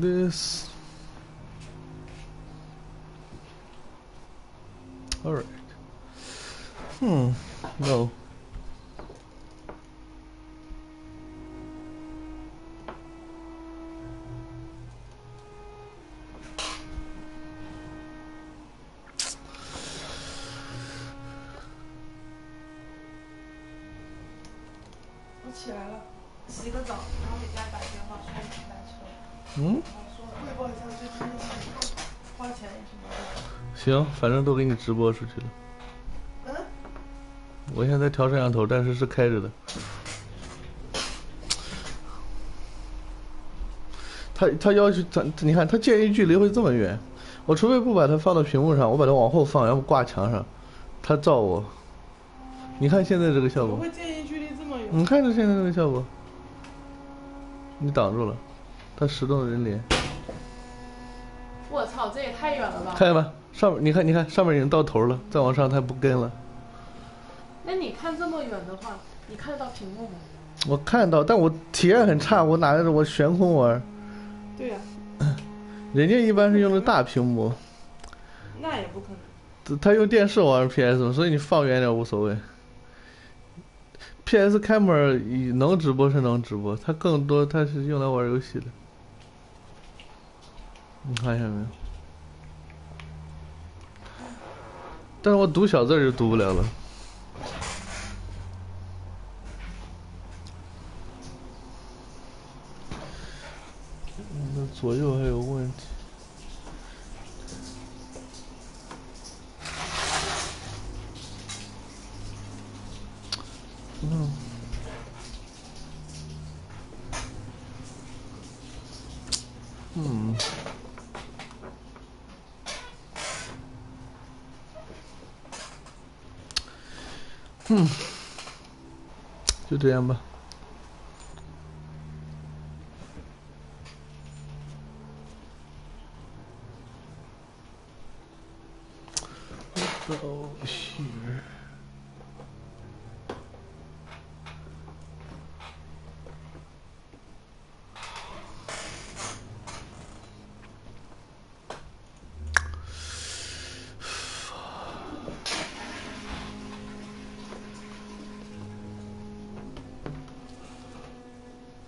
This. All right. No.我起来了，洗个澡，然后给家打电话说你买车。说汇报一下最近的情况，花钱什么的。行，反正都给你直播出去了。我现在调摄像头，但是是开着的。他要求他，你看他建议距离会这么远，我除非不把它放到屏幕上，我把它往后放，要不挂墙上，他照我。你看现在这个效果。我会建议距离这么远。你看着现在这个效果，你挡住了，他实动人脸。我操，这也太远了吧！看见没？上面你看上面已经到头了，再往上它不跟了。那你看这么远的话，你看得到屏幕吗？我看到，但我体验很差，我哪来的我悬空玩？对呀、人家一般是用的大屏幕。那也不可能。他用电视玩 PS， 所以你放远点无所谓。PS Camera 能直播是能直播，它更多它是用来玩游戏的。你看见没有？但是我读小字就读不了了。那左右还有问题。就这样吧。Oh, here.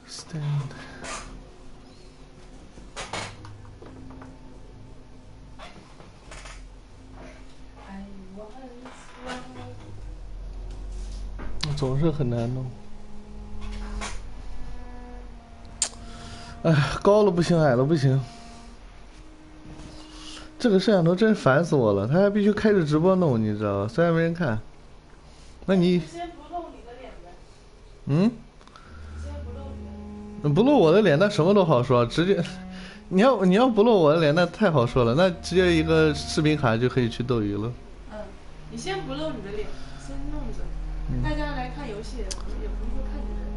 Stand. 总是很难弄。哎，高了不行，矮了不行。这个摄像头真烦死我了，他还必须开着直播弄，你知道吧？虽然没人看。那你先不露你的脸呗。先不露你的脸。不露我的脸，那什么都好说，直接。你要不露我的脸，那太好说了，那直接一个视频卡就可以去斗鱼了。你先不露你的脸，先弄着。大家来看游戏，也不是说看你的人。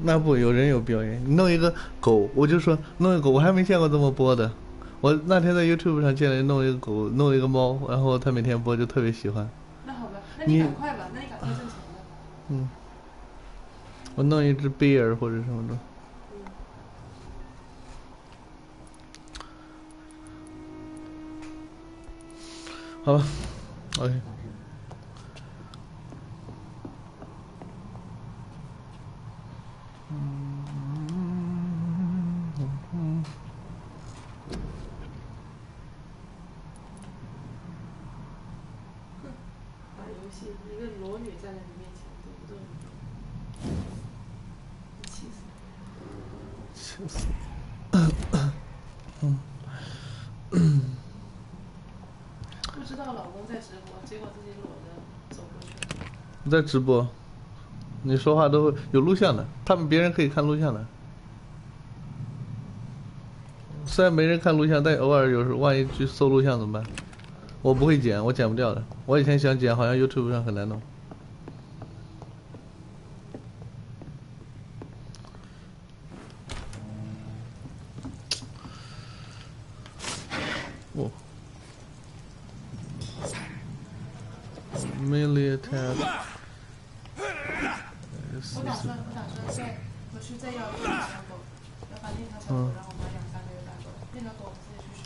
那不，有人有表演，你弄一个狗，我就说弄一个狗，我还没见过这么播的。我那天在 YouTube 上见了弄一个狗，弄一个猫，然后他每天播就特别喜欢。那好吧，那你赶快吧，那你赶快挣钱吧。我弄一只 bear 或者什么的。好了 ，OK。打游戏，一个裸女站在你面前，对不对？气死！气死！不知道老公在直播，结果自己裸着走过去了。你在直播，你说话都有录像的，别人可以看录像的。虽然没人看录像，但偶尔有时万一去搜录像怎么办？我不会剪，我剪不掉的。我以前想剪，好像 YouTube 上很难弄。Oh. Melee attack. 我打算再回去再要一条小狗，要把那条小狗，然后买2、3个月大狗，那条狗我自己去选。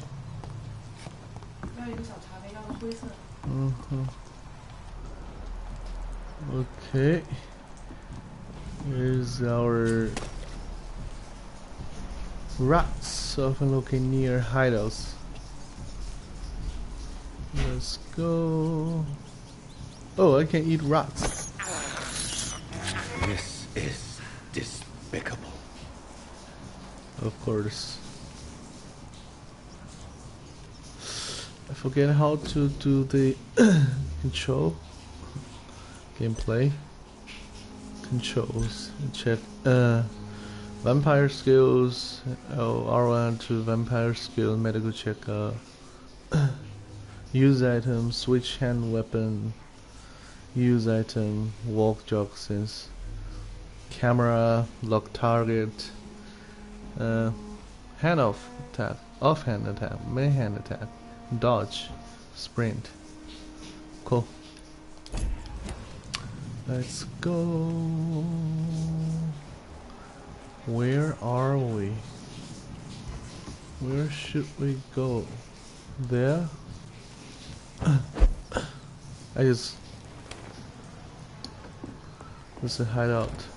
要一个小茶杯，要个灰色的。嗯哼。Okay. Here's our rats, often looking near hideouts. Let's go. Oh, I can eat rats. This is despicable. Of course. I forget how to do the control. Gameplay. Controls. Check. Vampire skills. Oh, R1 to vampire skill. Medical check. Use item. Switch hand weapon. Use item. Walk jog sense. Camera. Lock target. Hand off attack. Offhand attack. Main hand attack. Dodge. Sprint. Cool. Let's go. Where are we? Where should we go? There? There's a hideout.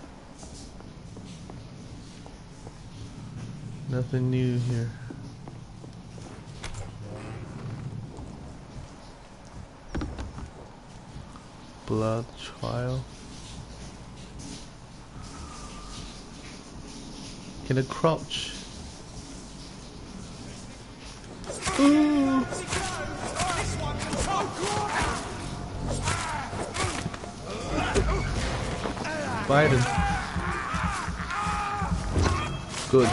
Nothing new here. Blood trial. Can I crouch? Ooh. Biden. Good.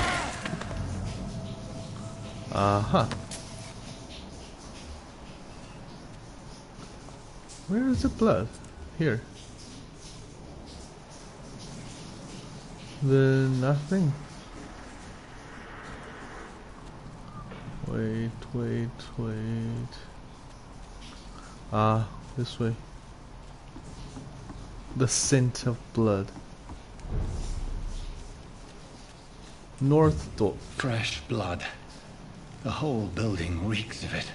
Aha. Where is the blood? Here. Nothing. Wait. Ah, this way. The scent of blood. North door. Fresh blood. The whole building reeks of it.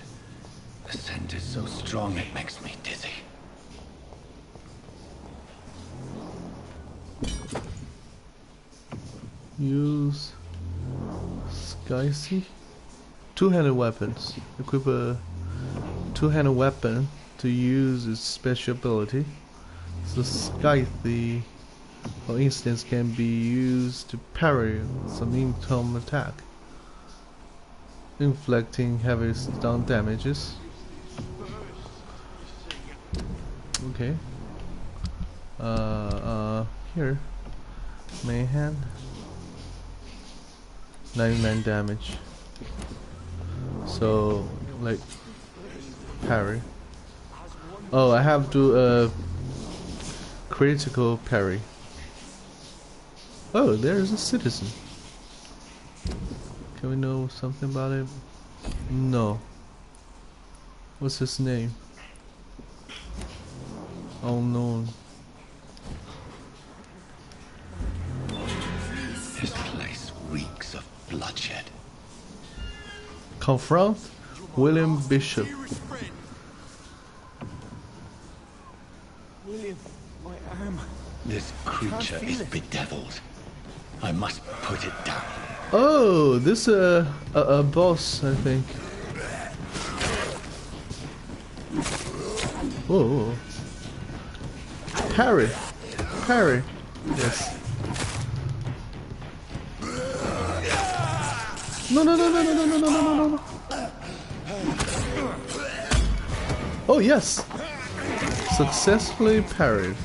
The scent is so strong it makes me dizzy. Use Skycy. Two-handed weapons. Equip a two-handed weapon to use its special ability. So Skythy, for instance, can be used to parry some income attack, inflicting heavy stun damages. Okay. Here. Main hand. 99 damage. So, like, parry. Oh, I have to, critical parry. Oh, there's a citizen. Can we know something about it? No. What's his name? Unknown. This place reeks of bloodshed. Confront William Bishop. William, my arm. This creature is bedeviled. I must put it down. Oh, this a boss, I think. Whoa. Parry. Parry. Yes. No. Oh, yes. Successfully parried.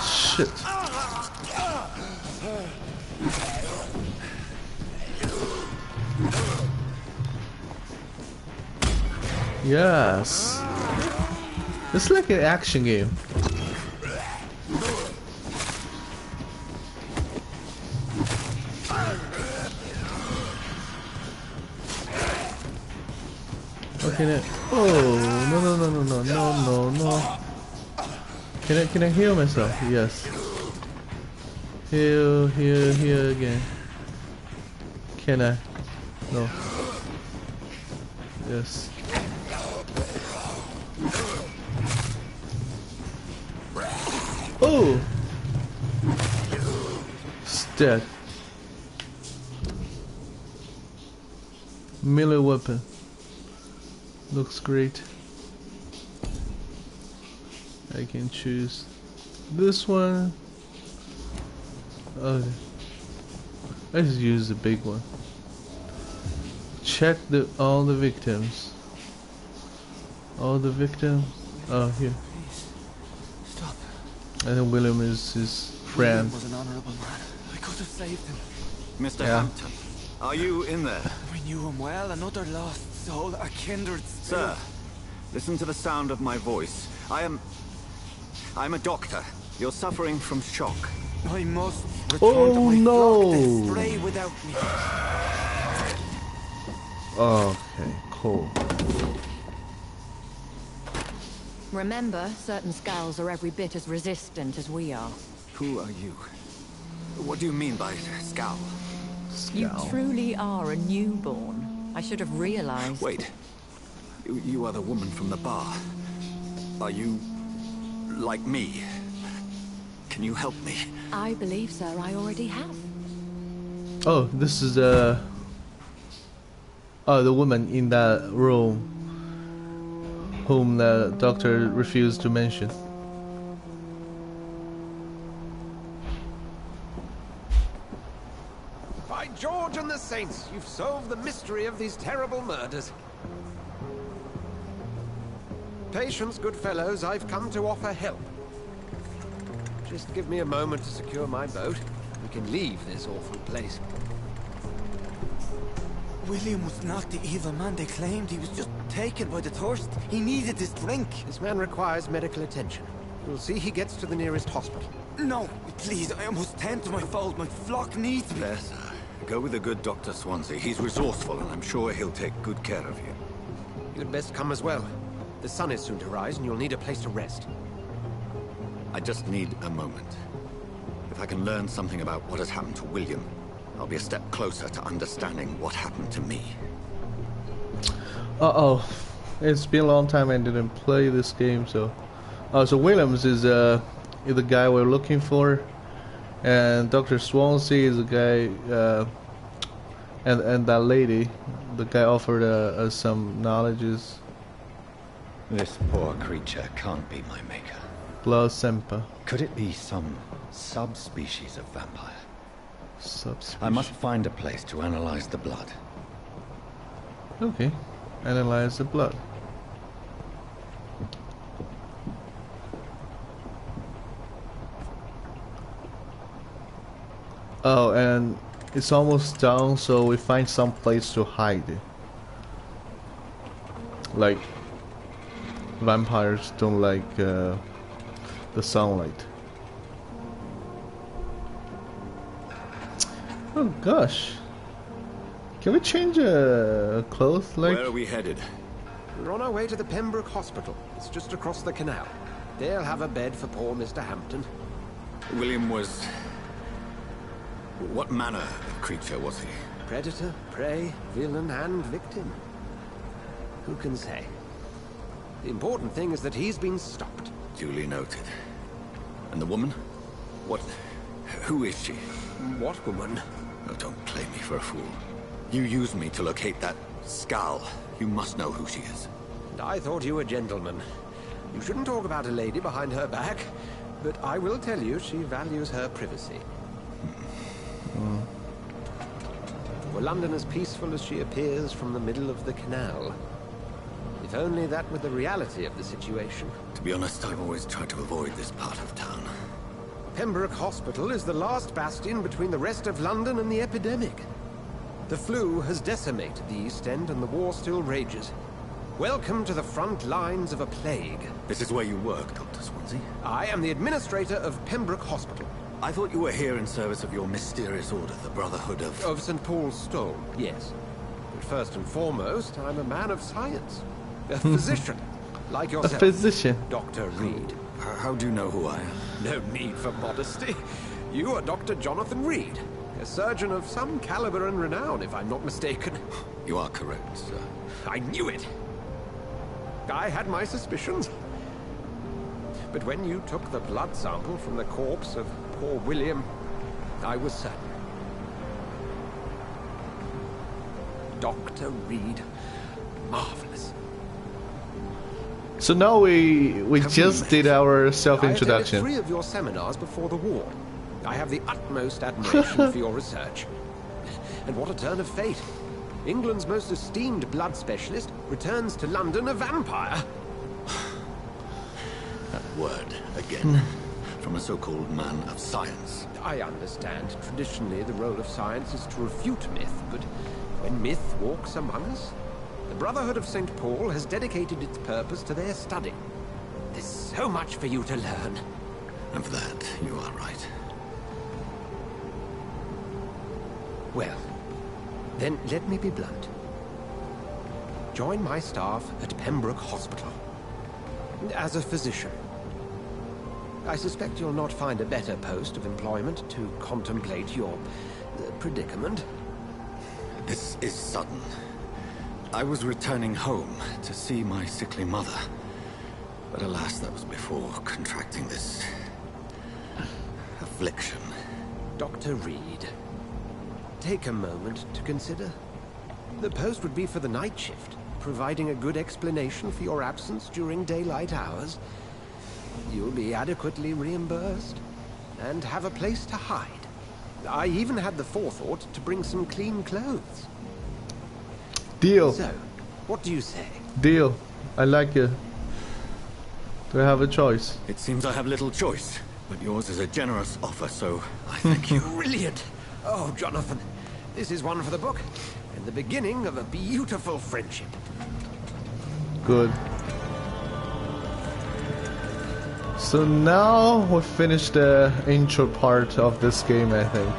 Shit. Yes. It's like an action game. Okay, oh, no. Can I heal myself? Yes. Heal again. Can I? No. Yes. Oh! It's dead. Melee weapon. Looks great. I can choose this one. Okay. I just use the big one. Check all the victims. All the victims. Oh, here. Please, stop. I think William is his friend. William was an honorable man. I could have saved him. Mr. Yeah. Hampton, are you in there? We knew him well, another lost soul, a kindred spirit. Sir, listen to the sound of my voice. I'm a doctor. You're suffering from shock. I must return to my flock. They stray without me. Okay, cool. Remember, certain skulls are every bit as resistant as we are. Who are you? What do you mean by scowl? You truly are a newborn. I should have realized. Wait. You are the woman from the bar. Are you like me? Can you help me? I believe, sir, I already have. Oh, this is the woman in that room whom the doctor refused to mention. By George and the Saints, you've solved the mystery of these terrible murders. Patience, good fellows, I've come to offer help. Just give me a moment to secure my boat. We can leave this awful place. William was not the evil man they claimed. He was just taken by the thirst. He needed this drink. This man requires medical attention. You'll see he gets to the nearest hospital. No, please, I must tend to my fold. My flock needs me. There, sir. Go with the good Dr. Swansea. He's resourceful, and I'm sure he'll take good care of you. You'd best come as well. The sun is soon to rise, and you'll need a place to rest. I just need a moment. If I can learn something about what has happened to William, I'll be a step closer to understanding what happened to me. Uh-oh. It's been a long time I didn't play this game, so... so Williams is the guy we're looking for. And Dr. Swansea is the guy... and that lady, the guy offered us some knowledges. This poor creature can't be my maker. Blood Semper. Could it be some subspecies of vampire? Subspecies. I must find a place to analyze the blood. Okay. Analyze the blood. Oh, and it's almost down, so we find some place to hide. Like, vampires don't like the sunlight. Oh gosh. Can we change clothes? Like, Where are we headed? We're on our way to the Pembroke Hospital. It's just across the canal. They'll have a bed for poor Mr. Hampton. William was... What manner of creature was he? Predator, prey, villain, and victim. Who can say? The important thing is that he's been stopped. Duly noted. And the woman? What... Who is she? What woman? Oh, don't play me for a fool. You used me to locate that skull. You must know who she is. And I thought you a gentleman. You shouldn't talk about a lady behind her back, but I will tell you she values her privacy. Were London as peaceful as she appears from the middle of the canal? If only that were the reality of the situation. To be honest, I've always tried to avoid this part of town. Pembroke Hospital is the last bastion between the rest of London and the epidemic. The flu has decimated the East End and the war still rages. Welcome to the front lines of a plague. This is where you work, Dr. Swansea? I am the administrator of Pembroke Hospital. I thought you were here in service of your mysterious order, the Brotherhood of... Of St. Paul's Stole, yes. But first and foremost, I'm a man of science. A physician, like A yourself. physician. Dr. Reed. How do you know who I am? No need for modesty. You are Dr. Jonathan Reed, a surgeon of some caliber and renown, if I'm not mistaken. You are correct, sir. I knew it. I had my suspicions. But when you took the blood sample from the corpse of poor William, I was certain. Dr. Reed. Marvelous. So now we just did our self-introduction. I attended 3 of your seminars before the war. I have the utmost admiration for your research. And what a turn of fate. England's most esteemed blood specialist returns to London a vampire. That word again. From a so-called man of science. I understand. Traditionally, the role of science is to refute myth, but when myth walks among us, the Brotherhood of St. Paul has dedicated its purpose to their study. There's so much for you to learn. And for that, you are right. Well, then let me be blunt. Join my staff at Pembroke Hospital. As a physician. I suspect you'll not find a better post of employment to contemplate your predicament. This is sudden. I was returning home to see my sickly mother. But alas, that was before contracting this affliction. Dr. Reed, take a moment to consider. The post would be for the night shift, providing a good explanation for your absence during daylight hours. You'll be adequately reimbursed, and have a place to hide. I even had the forethought to bring some clean clothes. Deal. So, what do you say? Deal. I like it. Do I have a choice? It seems I have little choice, but yours is a generous offer, so I thank you. Brilliant! Oh, Jonathan, this is one for the book, and the beginning of a beautiful friendship. Good. So now we finished the intro part of this game, I think.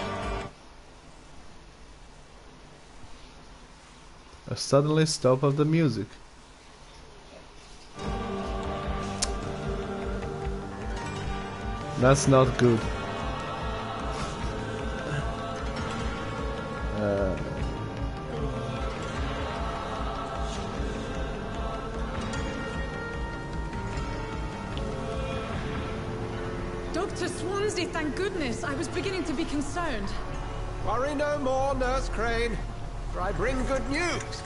A suddenly stop of the music. That's not good. Dr. Swansea, thank goodness. I was beginning to be concerned. Worry no more, Nurse Crane, for I bring good news.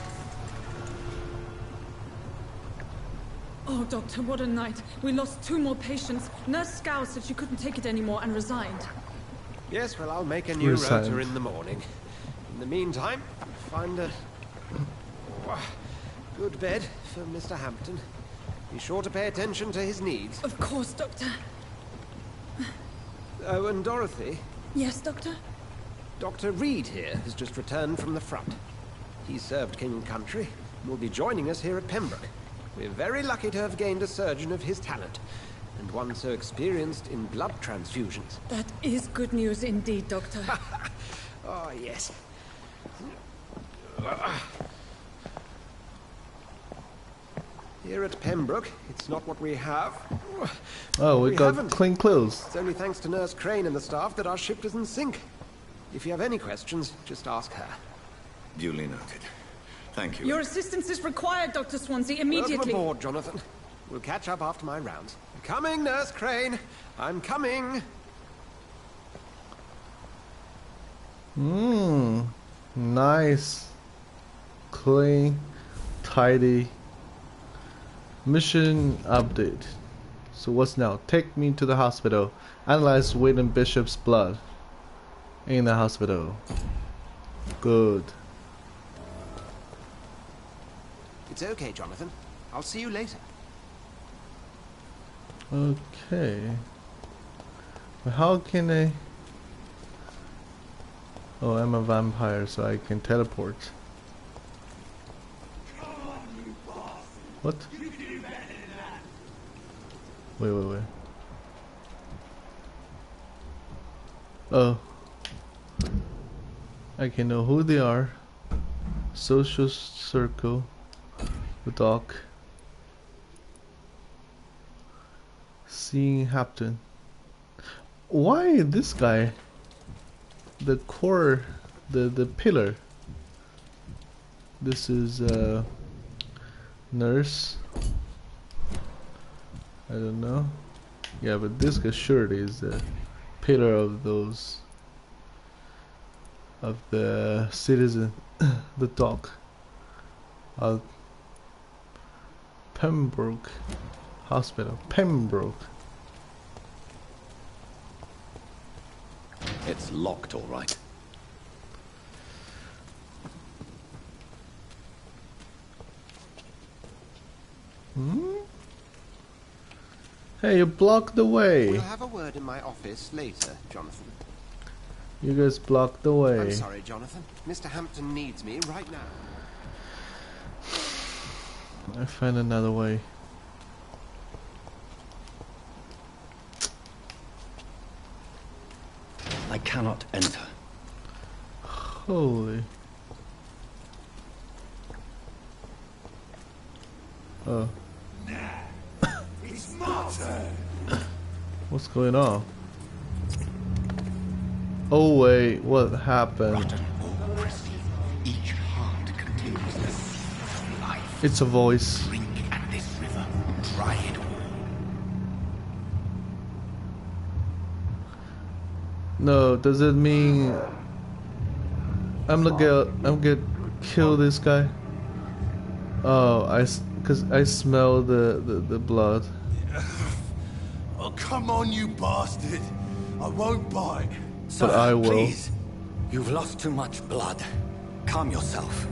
Oh, Doctor, what a night. We lost 2 more patients. Nurse Scow said she couldn't take it anymore and resigned. Yes, well, I'll make a new Resigned. rota in the morning. In the meantime, find a good bed for Mr. Hampton. Be sure to pay attention to his needs. Of course, Doctor. Oh, and Dorothy, Yes, Doctor? Dr. Reed here has just returned from the front. He served King and Country and will be joining us here at Pembroke. We're very lucky to have gained a surgeon of his talent, and one so experienced in blood transfusions. That is good news indeed, Doctor. Oh, yes. Here at Pembroke, it's not what we have. Oh, we got haven't. clean clothes. It's only thanks to Nurse Crane and the staff that our ship doesn't sink. If you have any questions, just ask her. Duly noted. Thank you. Your assistance is required, Dr. Swansea, Welcome immediately. aboard, Jonathan. We'll catch up after my rounds. Coming, Nurse Crane. I'm coming. Nice. Clean. Tidy. Mission update. So what's now? Take me to the hospital. Analyze William Bishop's blood. In the hospital. Good. It's okay, Jonathan. I'll see you later. Okay. How can I... Oh, I'm a vampire, so I can teleport. What? Wait. Oh. I can know who they are. Social circle. The dog. Seeing Hampton. Why this guy? The core, the pillar. This is nurse. I don't know. Yeah, but this guy surely is the pillar of those, of the citizen, the dog. Pembroke Hospital. Pembroke. It's locked, all right. Hey, you blocked the way. We'll have a word in my office later, Jonathan. You guys blocked the way. I'm sorry, Jonathan. Mr. Hampton needs me right now. I find another way. I cannot enter. Holy. Oh. It's my turn. What's going on? Oh wait, what happened? Rotten or pristine, each heart contains the seed of life. It's a voice. Drink at this river, try it all. No, does it mean I'm gonna kill this guy? Oh, cause I smell the blood. Oh, come on, you bastard. I won't bite. Sir, But I will. Please. You've lost too much blood. Calm yourself.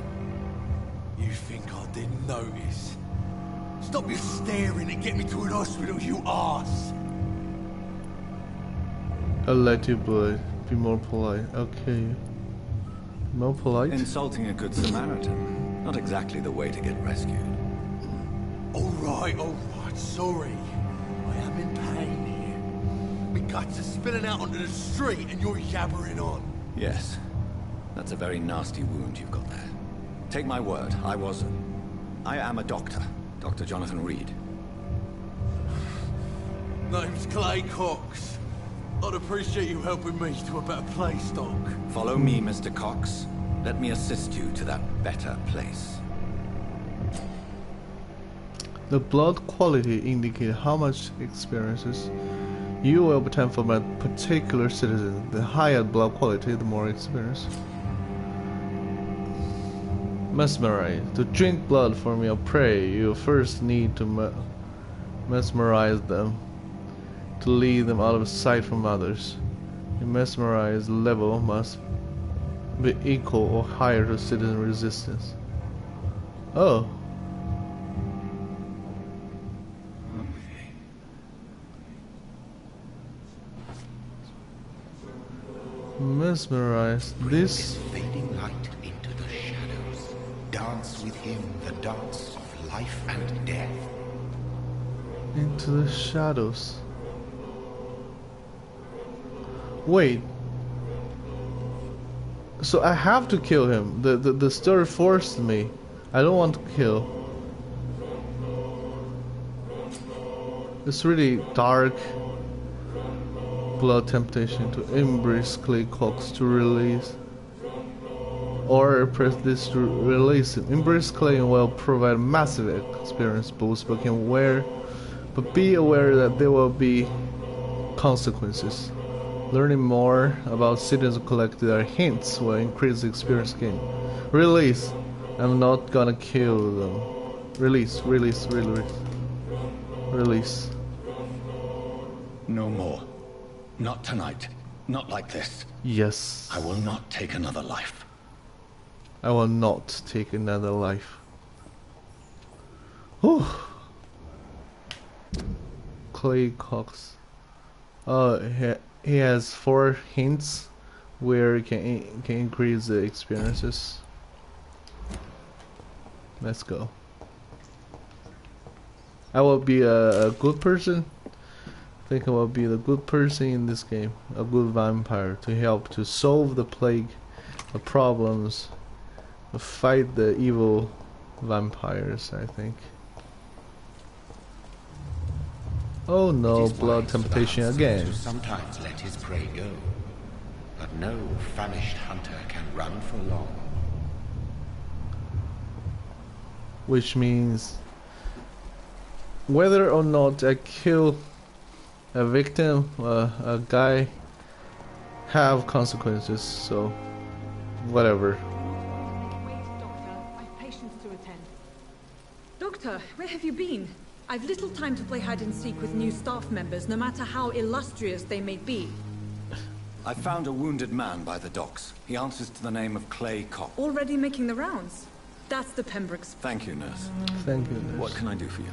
You think I didn't notice? Stop your staring and get me to an hospital, you arse. I'll let you bleed. Be more polite. Okay. More polite? Insulting a good Samaritan. Not exactly the way to get rescued. All right, sorry. I am in pain here. My guts are spilling out onto the street and you're yabbering on. Yes. That's a very nasty wound you've got there. Take my word, I am a doctor. Dr. Jonathan Reed. Name's Clay Cox. I'd appreciate you helping me to a better place, Doc. Follow me, Mr. Cox. Let me assist you to that better place. The blood quality indicates how much experiences you will obtain from a particular citizen. The higher blood quality, the more experience. Mesmerize. To drink blood from your prey, you first need to mesmerize them, to lead them out of sight from others. Your mesmerize level must be equal or higher to citizen resistance. Oh. Mesmerize. This Fading light into the shadows. Dance with him the dance of life and death. into the shadows. Wait. So I have to kill him. The story forced me. I don't want to kill. It's really dark. Blood temptation to embrace Clay Cox to release. Or press this to release him. Embrace Clay will provide massive experience boost, but be aware that there will be consequences. Learning more about citizens collected are hints will increase the experience gain. Release. I'm not gonna kill them. Release. No more. Not tonight. Not like this. Yes. I will not take another life. I will not take another life. Whew. Clay Cox. He has 4 hints where he can increase the experiences. Let's go. I will be a good person. I think I will be the good person in this game. A good vampire to help to solve the plague, the problems, fight the evil vampires, I think. Oh no, It is blood wise for the temptation huntsman again. to sometimes let his prey go, but no famished hunter can run for long. Which means whether or not I kill a victim, a guy, have consequences, so whatever. Wait, Doctor. I've patients to attend. Doctor, where have you been? I've little time to play hide and seek with new staff members, no matter how illustrious they may be. I found a wounded man by the docks. He answers to the name of Clay Cock. Already making the rounds. That's the Pembrokes. Thank you, nurse. Thank you, nurse. What can I do for you?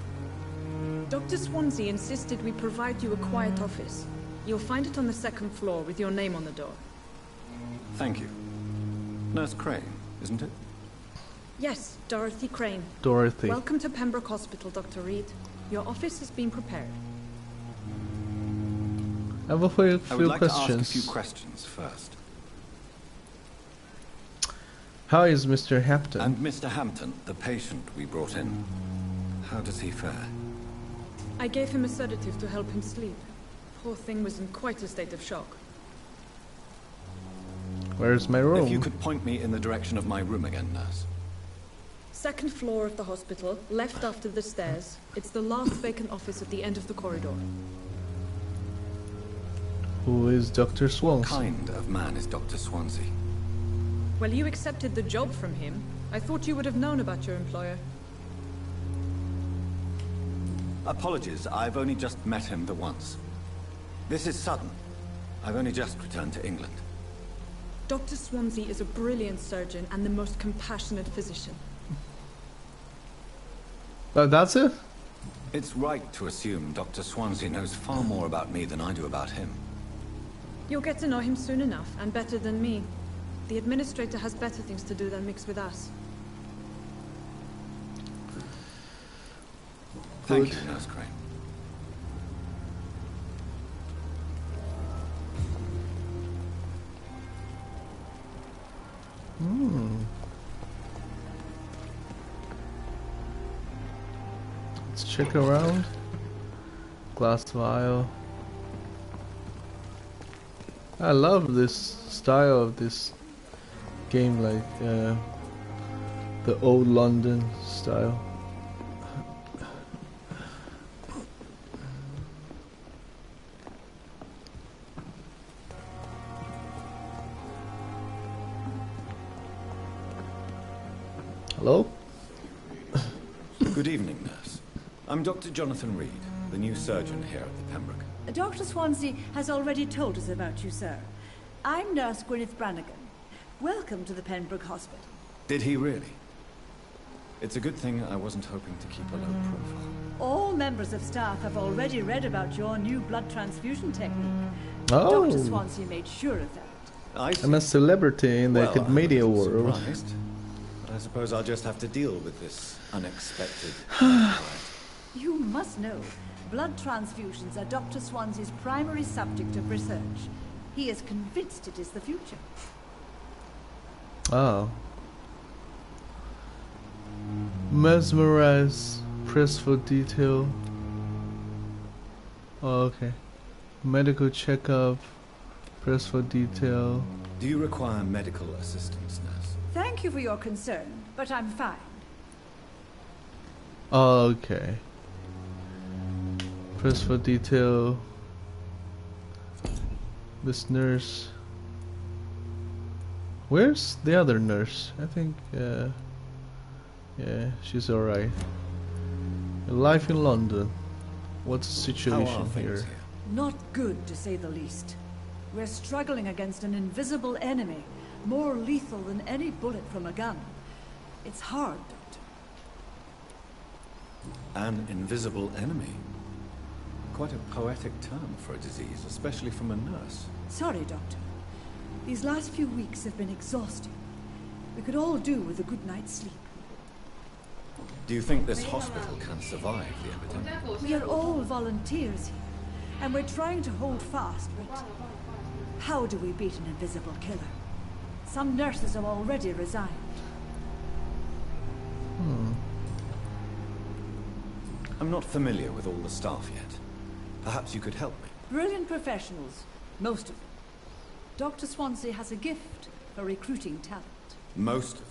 Dr. Swansea insisted we provide you a quiet office. You'll find it on the second floor with your name on the door. Thank you. Nurse Crane, isn't it? Yes, Dorothy Crane. Dorothy. Welcome to Pembroke Hospital, Dr. Reed. Your office has been prepared. I have a few I would like questions. to ask a few questions first. How is Mr. Hampton? And Mr. Hampton, the patient we brought in, how does he fare? I gave him a sedative to help him sleep. Poor thing was in quite a state of shock. Where's my room? If you could point me in the direction of my room again, nurse. Second floor of the hospital, left after the stairs. It's the last vacant office at the end of the corridor. Who is Dr. What Swansea? kind of man is Dr. Swansea? Well, you accepted the job from him. I thought you would have known about your employer. Apologies, I've only just met him the once. This is sudden. I've only just returned to England. Dr. Swansea is a brilliant surgeon and the most compassionate physician. That's it? It's right to assume Dr. Swansea knows far more about me than I do about him. You'll get to know him soon enough, and better than me. The administrator has better things to do than mix with us. Thank you, Nurse Crane. Let's check around. Glass vial. I love this style of this game, like the old London style. Hello? Good evening, nurse. I'm Dr. Jonathan Reed, the new surgeon here at the Pembroke. Dr. Swansea has already told us about you, sir. I'm Nurse Gwyneth Brannigan. Welcome to the Pembroke Hospital. Did he really? It's a good thing I wasn't hoping to keep a low profile. All members of staff have already read about your new blood transfusion technique. Oh. Dr. Swansea made sure of that. I see. I'm a celebrity in the media I'm a little world. surprised, but I suppose I'll just have to deal with this unexpected. You must know, blood transfusions are Dr. Swansea's primary subject of research. He is convinced it is the future. Oh. Mesmerize. Press for detail. Oh, okay. Medical checkup. Press for detail. Do you require medical assistance, nurse? Thank you for your concern, but I'm fine. Oh, okay. Press for detail. This nurse. Where's the other nurse? I think, yeah, she's alright. Life in London. What's the situation How are things here? Not good, to say the least. We're struggling against an invisible enemy, more lethal than any bullet from a gun. It's hard, Doctor. An invisible enemy. Quite a poetic term for a disease, especially from a nurse. Sorry, Doctor. These last few weeks have been exhausting. We could all do with a good night's sleep. Do you think this hospital can survive the epidemic? We are all volunteers here, and we're trying to hold fast, but how do we beat an invisible killer? Some nurses have already resigned. I'm not familiar with all the staff yet. Perhaps you could help me. Brilliant professionals, most of them. Dr. Swansea has a gift for recruiting talent. Most of them.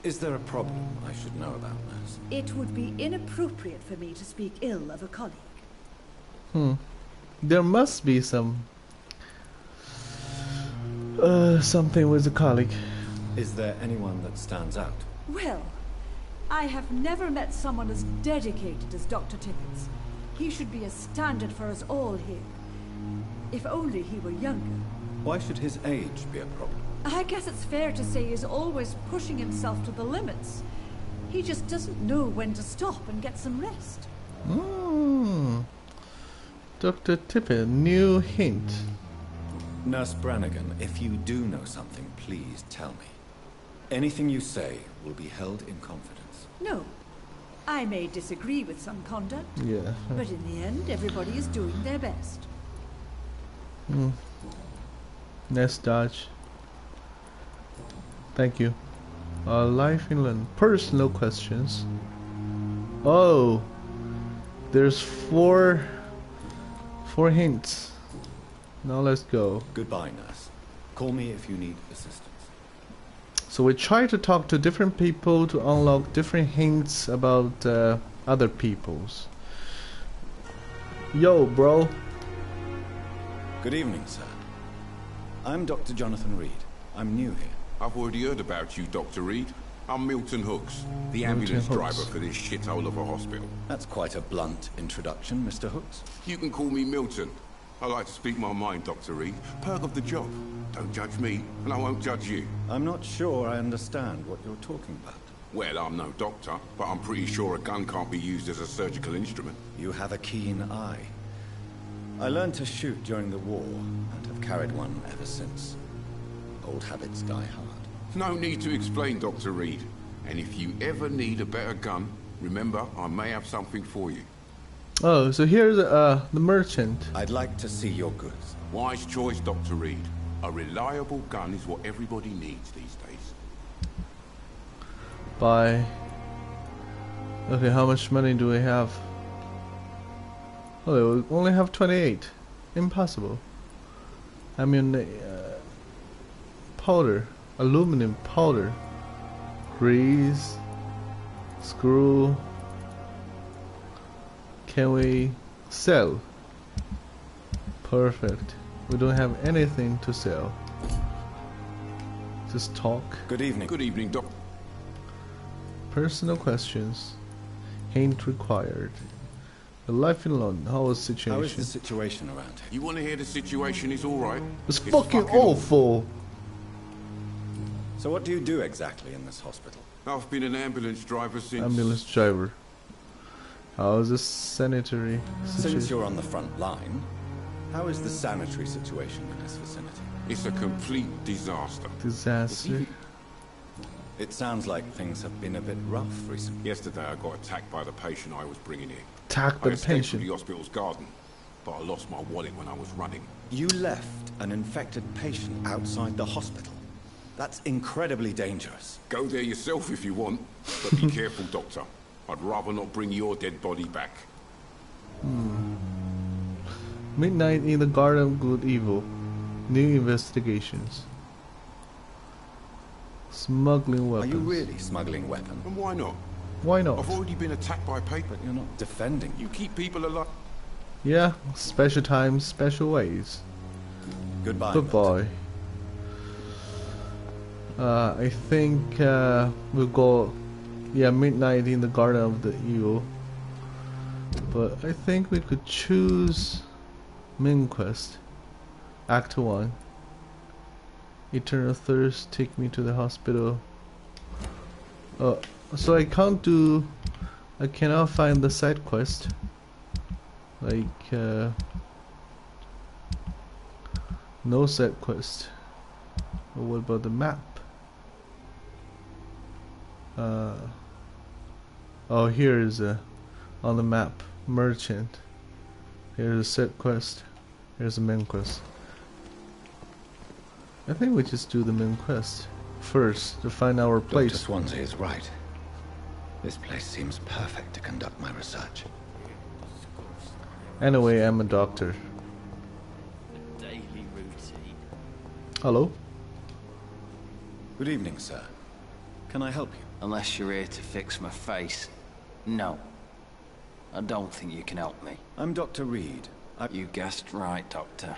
Is there a problem I should know about, nurse? It would be inappropriate for me to speak ill of a colleague. There must be some... something with a colleague. Is there anyone that stands out? Well, I have never met someone as dedicated as Dr. Tippins. He should be a standard for us all here. If only he were younger. Why should his age be a problem? I guess it's fair to say he's always pushing himself to the limits. He just doesn't know when to stop and get some rest. Dr. Tippin, new hint. Nurse Brannigan, if you do know something, please tell me. Anything you say will be held in confidence. No. I may disagree with some conduct, Yeah. but in the end, everybody is doing their best. Nice dodge. Thank you. Life in London. Personal questions. Oh, there's four hints. Now let's go. Goodbye, nurse. Call me if you need assistance. So we try to talk to different people to unlock different hints about other peoples. Yo, bro. Good evening, sir. I'm Dr. Jonathan Reed. I'm new here. I've already heard about you, Dr. Reed. I'm Milton Hooks, the ambulance driver for this shithole of a hospital. That's quite a blunt introduction, Mr. Hooks. You can call me Milton. I like to speak my mind, Dr. Reed. Perk of the job. Don't judge me, and I won't judge you. I'm not sure I understand what you're talking about. Well, I'm no doctor, but I'm pretty sure a gun can't be used as a surgical instrument. You have a keen eye. I learned to shoot during the war, and have carried one ever since. Old habits die hard. No need to explain, Dr. Reed. And if you ever need a better gun, remember, I may have something for you. Oh, so here's the merchant. I'd like to see your goods. Wise choice, Dr. Reed. A reliable gun is what everybody needs these days. Buy. Okay, how much money do we have? Oh, we only have 28. Impossible. I mean, powder, aluminum powder, grease, screw. Can we sell? Perfect. We don't have anything to sell. Just talk. Good evening. Good evening, Doc. Personal questions. Hint required. The life in London. How was the situation? How is the situation around here? You want to hear the situation is all right? It's fucking awful. So what do you do exactly in this hospital? I've been an ambulance driver since... Ambulance driver. How is the sanitary situation? Since you're on the front line, how is the sanitary situation in this vicinity? It's a complete disaster. Disaster. It sounds like things have been a bit rough recently. Yesterday I got attacked by the patient I was bringing in. Attacked by I the escaped patient? from the hospital's garden, but I lost my wallet when I was running. You left an infected patient outside the hospital. That's incredibly dangerous. Go there yourself if you want, but be careful, Doctor. I'd rather not bring your dead body back. Midnight in the Garden of Good Evil. New investigations. Smuggling weapons. Are you really smuggling weapons? And why not? Why not? I've already been attacked by paper. But you're not defending. You keep people alive. Yeah, special times, special ways. Goodbye. Goodbye. I think we'll go. Yeah, Midnight in the Garden of the Evil. But I think we could choose main quest. Act 1. Eternal Thirst, take me to the hospital. So I cannot find the side quest. Like, no side quest. But what about the map? Oh, here is on the map, merchant. Here's a set quest. Here's a main quest. I think we just do the main quest first to find our place. Dr. Swansea is right. This place seems perfect to conduct my research. Anyway, I'm a doctor. Daily routine. Hello? Good evening, sir. Can I help you? Unless you're here to fix my face. No. I don't think you can help me. I'm Dr. Reed. You guessed right, Doctor.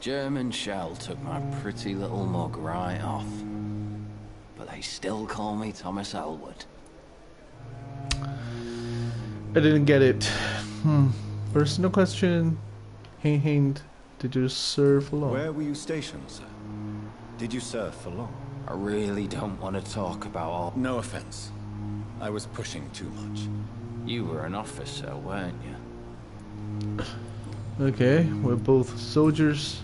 German shell took my pretty little mug right off. But they still call me Thomas Elwood. I didn't get it. Personal question. Hint. Did you serve for long? Where were you stationed, sir? Did you serve for long? I really don't want to talk about all... No offense. I was pushing too much. You were an officer, weren't you? Okay, we're both soldiers.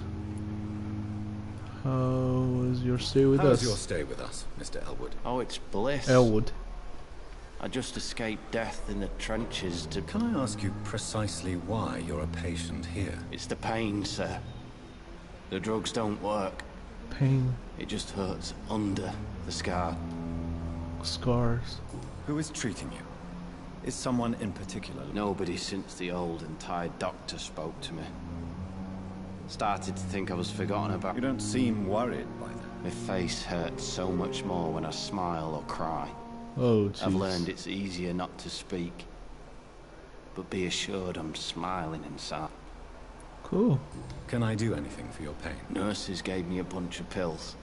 How was your stay with us? How's your stay with us, Mr. Elwood? Oh, it's bliss. Elwood. I just escaped death in the trenches to... Can I ask you precisely why you're a patient here? It's the pain, sir. The drugs don't work. Pain. It just hurts under the scar. Scars. Who is treating you? Is someone in particular? Nobody since the old and tired doctor spoke to me. Started to think I was forgotten about. You don't seem worried by that. My face hurts so much more when I smile or cry. Oh, jeez. I've learned it's easier not to speak. But be assured I'm smiling inside. Cool. Can I do anything for your pain? Nurses gave me a bunch of pills.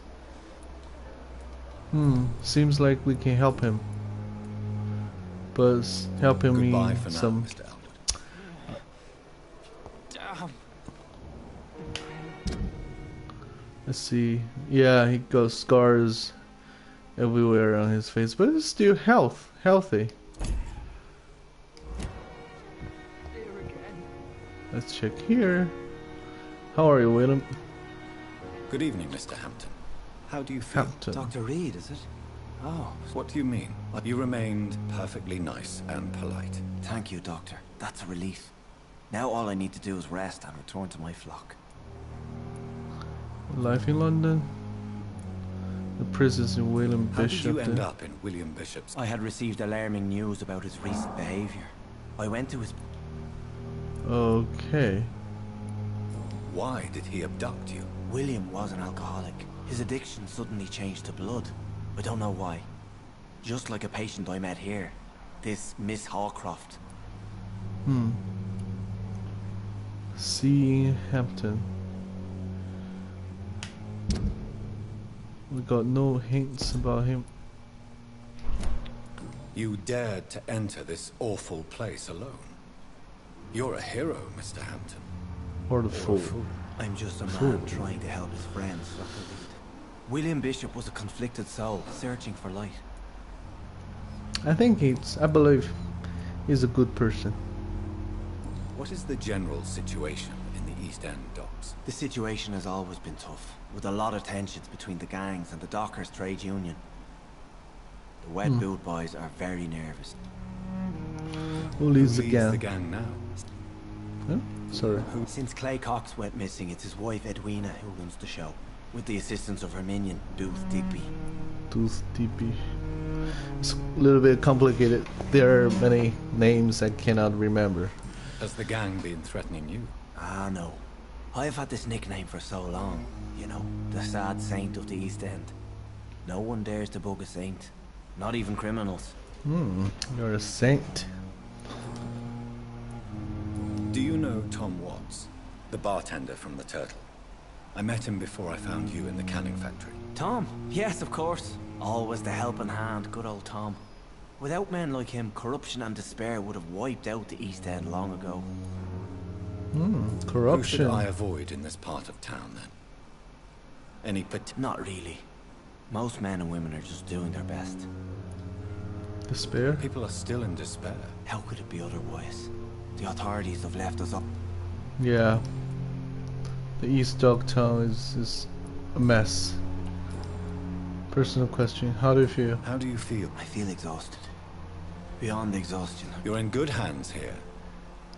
Seems like we can help him. But helping me Goodbye for some... now, Mr. Elwood. Damn. Let's see. Yeah, he got scars everywhere on his face, but it's still healthy. Let's check here. How are you, William? Good evening, Mr. Hampton. How do you feel? Hampton. Dr. Reed, is it? Oh, What do you mean? You remained perfectly nice and polite. thank you, Doctor. That's a relief. Now all I need to do is rest and return to my flock. Life in London. The prisons in William How did Bishop. you end up in William Bishop's? I had received alarming news about his recent behavior. I went to his... Okay. Why did he abduct you? William was an alcoholic. His addiction suddenly changed to blood. I don't know why. Just like a patient I met here. This Miss Hawcroft. Seeing Hampton. We got no hints about him. You dared to enter this awful place alone. You're a hero, Mr. Hampton. Or the fool. I'm just a man trying to help his friends, Dr. Reed. William Bishop was a conflicted soul, searching for light. I believe he's a good person. What is the general situation in the East End docks? The situation has always been tough, with a lot of tensions between the gangs and the dockers' trade union. The wet boot boys are very nervous. Who leads the the gang? gang now? Huh? Sorry. Since Clay Cox went missing, it's his wife Edwina who runs the show, with the assistance of her minion, Booth Digby. Tooth TP. It's a little bit complicated. There are many names I cannot remember. Has the gang been threatening you? Ah, no. I've had this nickname for so long. You know, the sad saint of the East End. No one dares to bug a saint. Not even criminals. You're a saint. Do you know Tom Watts, the bartender from the Turtle? I met him before I found you in the canning factory. Tom? Yes, of course. Always the helping hand, good old Tom. Without men like him, corruption and despair would have wiped out the East End long ago. Who Corruption. should I avoid in this part of town, then? Any Not really. Most men and women are just doing their best. Despair? People are still in despair. How could it be otherwise? The authorities have left us up. Yeah. The East Dogtown is a mess. Personal question. How do you feel? How do you feel? I feel exhausted. Beyond exhaustion. You're in good hands here.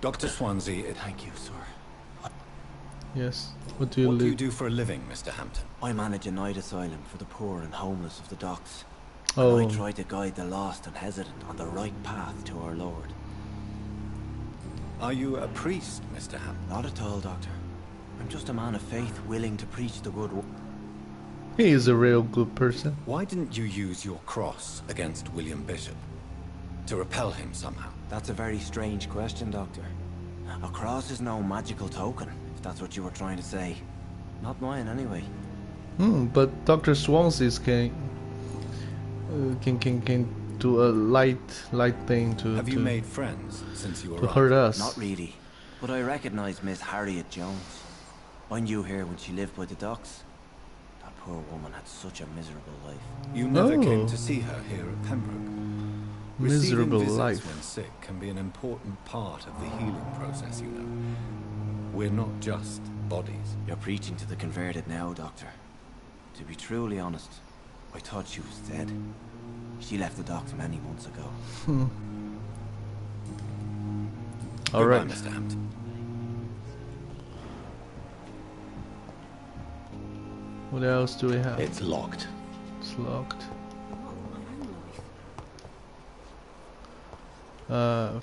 Dr. Swansea, Thank you, sir. Yes. What do you what do you live? do for a living, Mr. Hampton? I manage a night asylum for the poor and homeless of the docks. Oh. And I try to guide the lost and hesitant on the right path to our Lord. Are you a priest, Mr. Ham? Not at all, Doctor. I'm just a man of faith willing to preach the good word. He is a real good person. Why didn't you use your cross against William Bishop? To repel him somehow? That's a very strange question, Doctor. A cross is no magical token, if that's what you were trying to say. Not mine, anyway. But Dr. Swansea's can do a light thing to. Have you made friends since you to arrived? hurt us? Not really. But I recognize Miss Harriet Jones. I knew her when she lived by the docks. That poor woman had such a miserable life. You never came to see her here at Pembroke. Miserable Receiving visits life. when sick can be an important part of the healing process, you know. We're not just bodies. You're preaching to the converted now, Doctor. To be truly honest, I thought she was dead. She left the docks many months ago. All right, Mr. Hampton. What else do we have? It's locked. It's locked.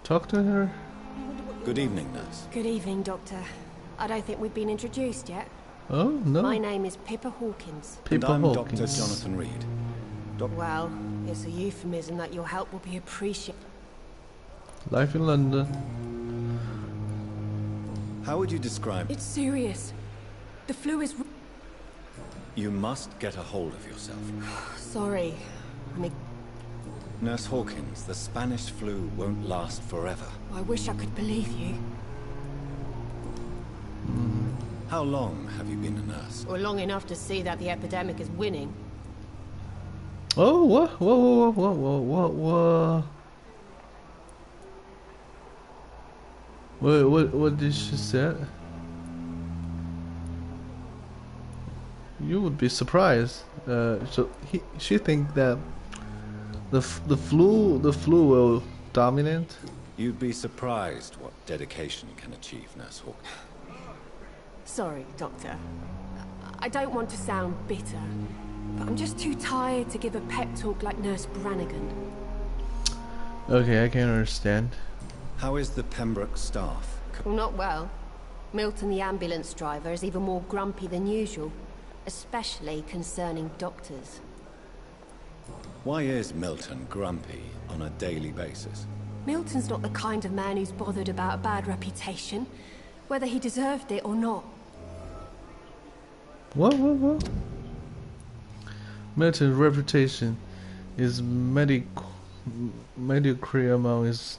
Talk to her. Good evening, nurse. Good evening, Doctor. I don't think we've been introduced yet. Oh, no. My name is Pippa Hawkins. Pippa And I'm Hawkins. Dr. Jonathan Reed. Well, it's a euphemism that your help will be appreciated. Life in London. How would you describe... It's serious. The flu is... You must get a hold of yourself. Sorry. Nurse Hawkins, the Spanish flu won't last forever. I wish I could believe you. How long have you been a nurse? Or long enough to see that the epidemic is winning. Oh, what? What did she say? You would be surprised. She think that the flu will dominate. You'd be surprised what dedication can achieve, Nurse Hawkins. Sorry, Doctor. I don't want to sound bitter, but I'm just too tired to give a pep talk like Nurse Brannigan. Okay, I can understand. How is the Pembroke staff? Well, not well. Milton, the ambulance driver, is even more grumpy than usual, especially concerning doctors. Why is Milton grumpy on a daily basis? Milton's not the kind of man who's bothered about a bad reputation, whether he deserved it or not. What? Milton's reputation is mediocre among his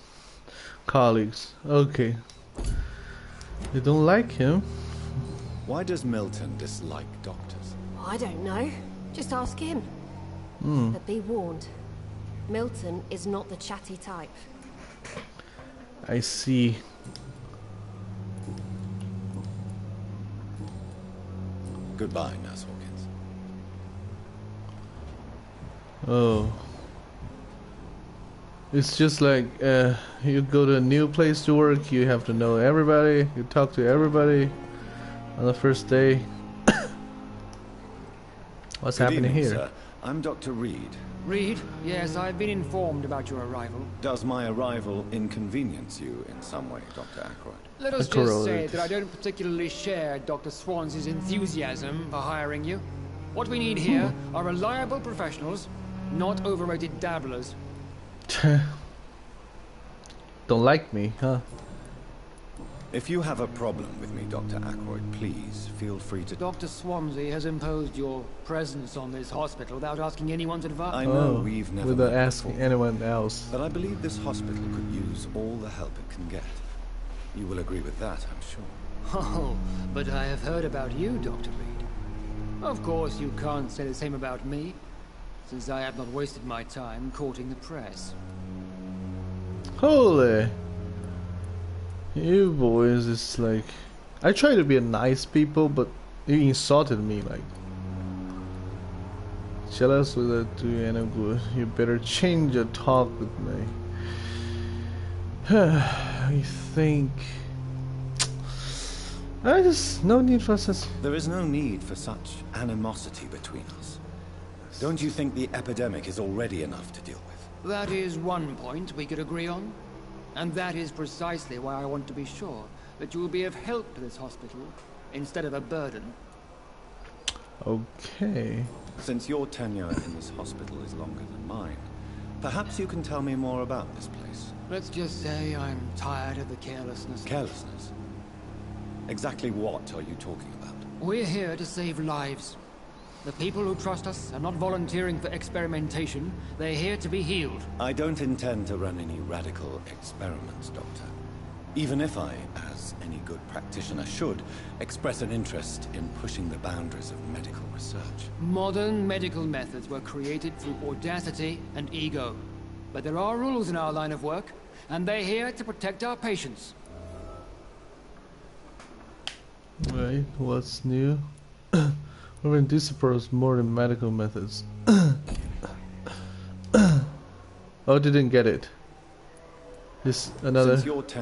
colleagues. Okay. You don't like him? Why does Milton dislike doctors? I don't know. Just ask him. But be warned. Milton is not the chatty type. I see. Goodbye, Nurse Hawkins. Oh. It's just like you go to a new place to work, you have to know everybody, you talk to everybody on the first day. What's Good happening evening, here? Sir. I'm Dr. Reed. Reed? Yes, I've been informed about your arrival. Does my arrival inconvenience you in some way, Dr. Ackroyd? Let us just say that I don't particularly share Dr. Swansea's enthusiasm for hiring you. What we need here are reliable professionals, not overrated dabblers. Don't like me, huh? If you have a problem with me, Dr. Ackroyd, please feel free to... Dr. Swansea has imposed your presence on this hospital without asking anyone's advice. I know we've never without met asking before, anyone else. but I believe this hospital could use all the help it can get. You will agree with that, I'm sure. Oh, but I have heard about you, Dr. Reed. Of course, you can't say the same about me, since I have not wasted my time courting the press. Holy! You boys is like... I try to be a nice people, but you insulted me, like... Jealous will that do you any good? You better change your talk with me. I think... I just... no need for such... There is no need for such animosity between us. Don't you think the epidemic is already enough to deal with? That is one point we could agree on. And that is precisely why I want to be sure that you will be of help to this hospital instead of a burden. Okay. Since your tenure in this hospital is longer than mine, perhaps you can tell me more about this place. Let's just say I'm tired of the carelessness. Carelessness? Exactly what are you talking about? We're here to save lives. The people who trust us are not volunteering for experimentation. They're here to be healed. I don't intend to run any radical experiments, Doctor. Even if I, as any good practitioner should, express an interest in pushing the boundaries of medical research. Modern medical methods were created through audacity and ego. But there are rules in our line of work, and they're here to protect our patients. Right, what's new? Urban disapproves modern medical methods. Oh, didn't get it. This another.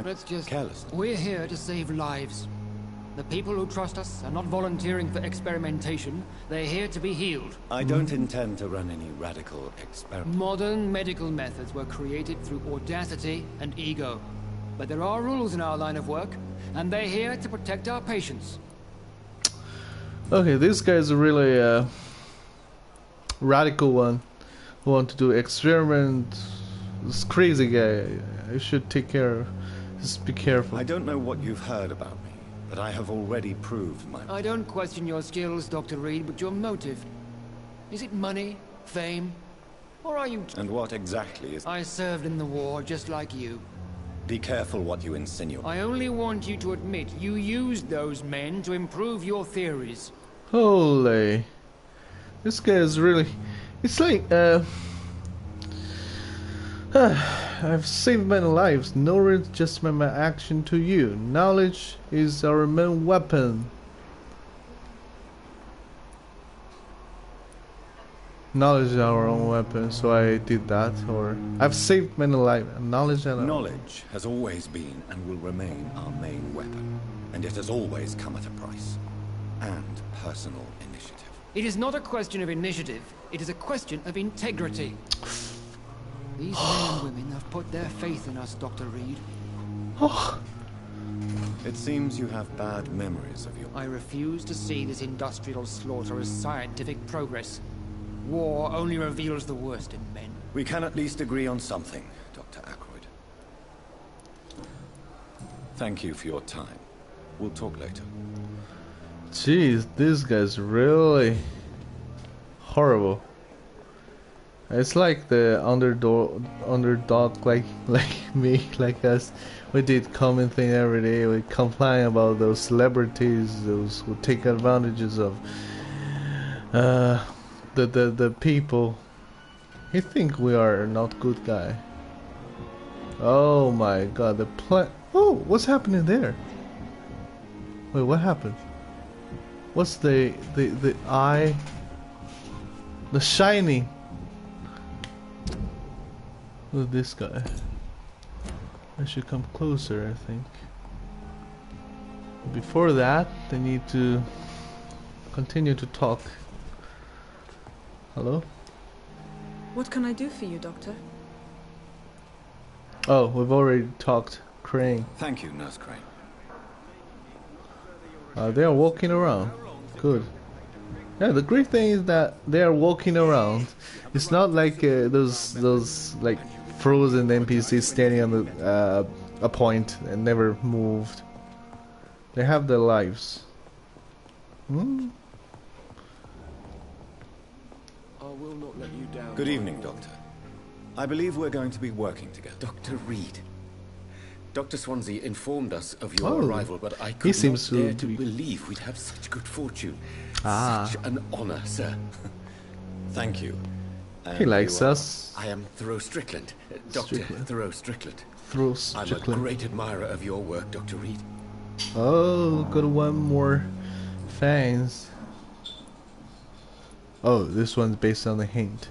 Let's just. We're here to save lives. The people who trust us are not volunteering for experimentation. They're here to be healed. I don't intend to run any radical experiments. Modern medical methods were created through audacity and ego. But there are rules in our line of work, and they're here to protect our patients. Okay, this guy is a really radical one who want to do experiment. This crazy guy. I should take care of. Just be careful. I don't know what you've heard about me, but I have already proved my... I don't question your skills, Dr. Reed, but your motive. Is it money, fame, or are you... And what exactly is... I served in the war just like you. Be careful what you insinuate. I only want you to admit you used those men to improve your theories. Holy. This guy is really... It's like, I've saved many lives. No readjustment my action to you. Knowledge is our main weapon. Knowledge is our own weapon, so I did that. Or I've saved many lives. Knowledge has always been and will remain our main weapon, and it has always come at a price. And personal initiative. It is not a question of initiative. It is a question of integrity. These men and women have put their faith in us, Dr. Reed. It seems you have bad memories of your... I refuse to see this industrial slaughter as scientific progress. War only reveals the worst in men. We can at least agree on something, Dr. Ackroyd. Thank you for your time. We'll talk later. Jeez, this guy's really horrible. It's like the underdog like me, like us. We did common thing every day. We complain about those celebrities, those who take advantages of the people. He think we are not good guy. Oh my god, the oh, what's happening there? Wait, what happened? What's the eye? The shiny. Look at this guy. I should come closer, I think. Before that, they need to continue to talk. Hello? What can I do for you, Doctor? Oh, we've already talked. Crane. Thank you, Nurse Crane. They are walking around. Good. Yeah, the great thing is that they are walking around. It's not like those like frozen NPCs standing on the a point and never moved. They have their lives. Hmm? I will not let you down. Good evening, Doctor. I believe we're going to be working together. Dr. Reed. Dr. Swansea informed us of your arrival, but I could not dare to believe we'd have such good fortune. Ah. Such an honor, sir. Thank you. He likes us. I am Thoreau Strickland. Dr. Thoreau Strickland. Thoreau Strickland. I'm a great admirer of your work, Dr. Reed. Oh, got one more fans. Oh, this one's based on a hint.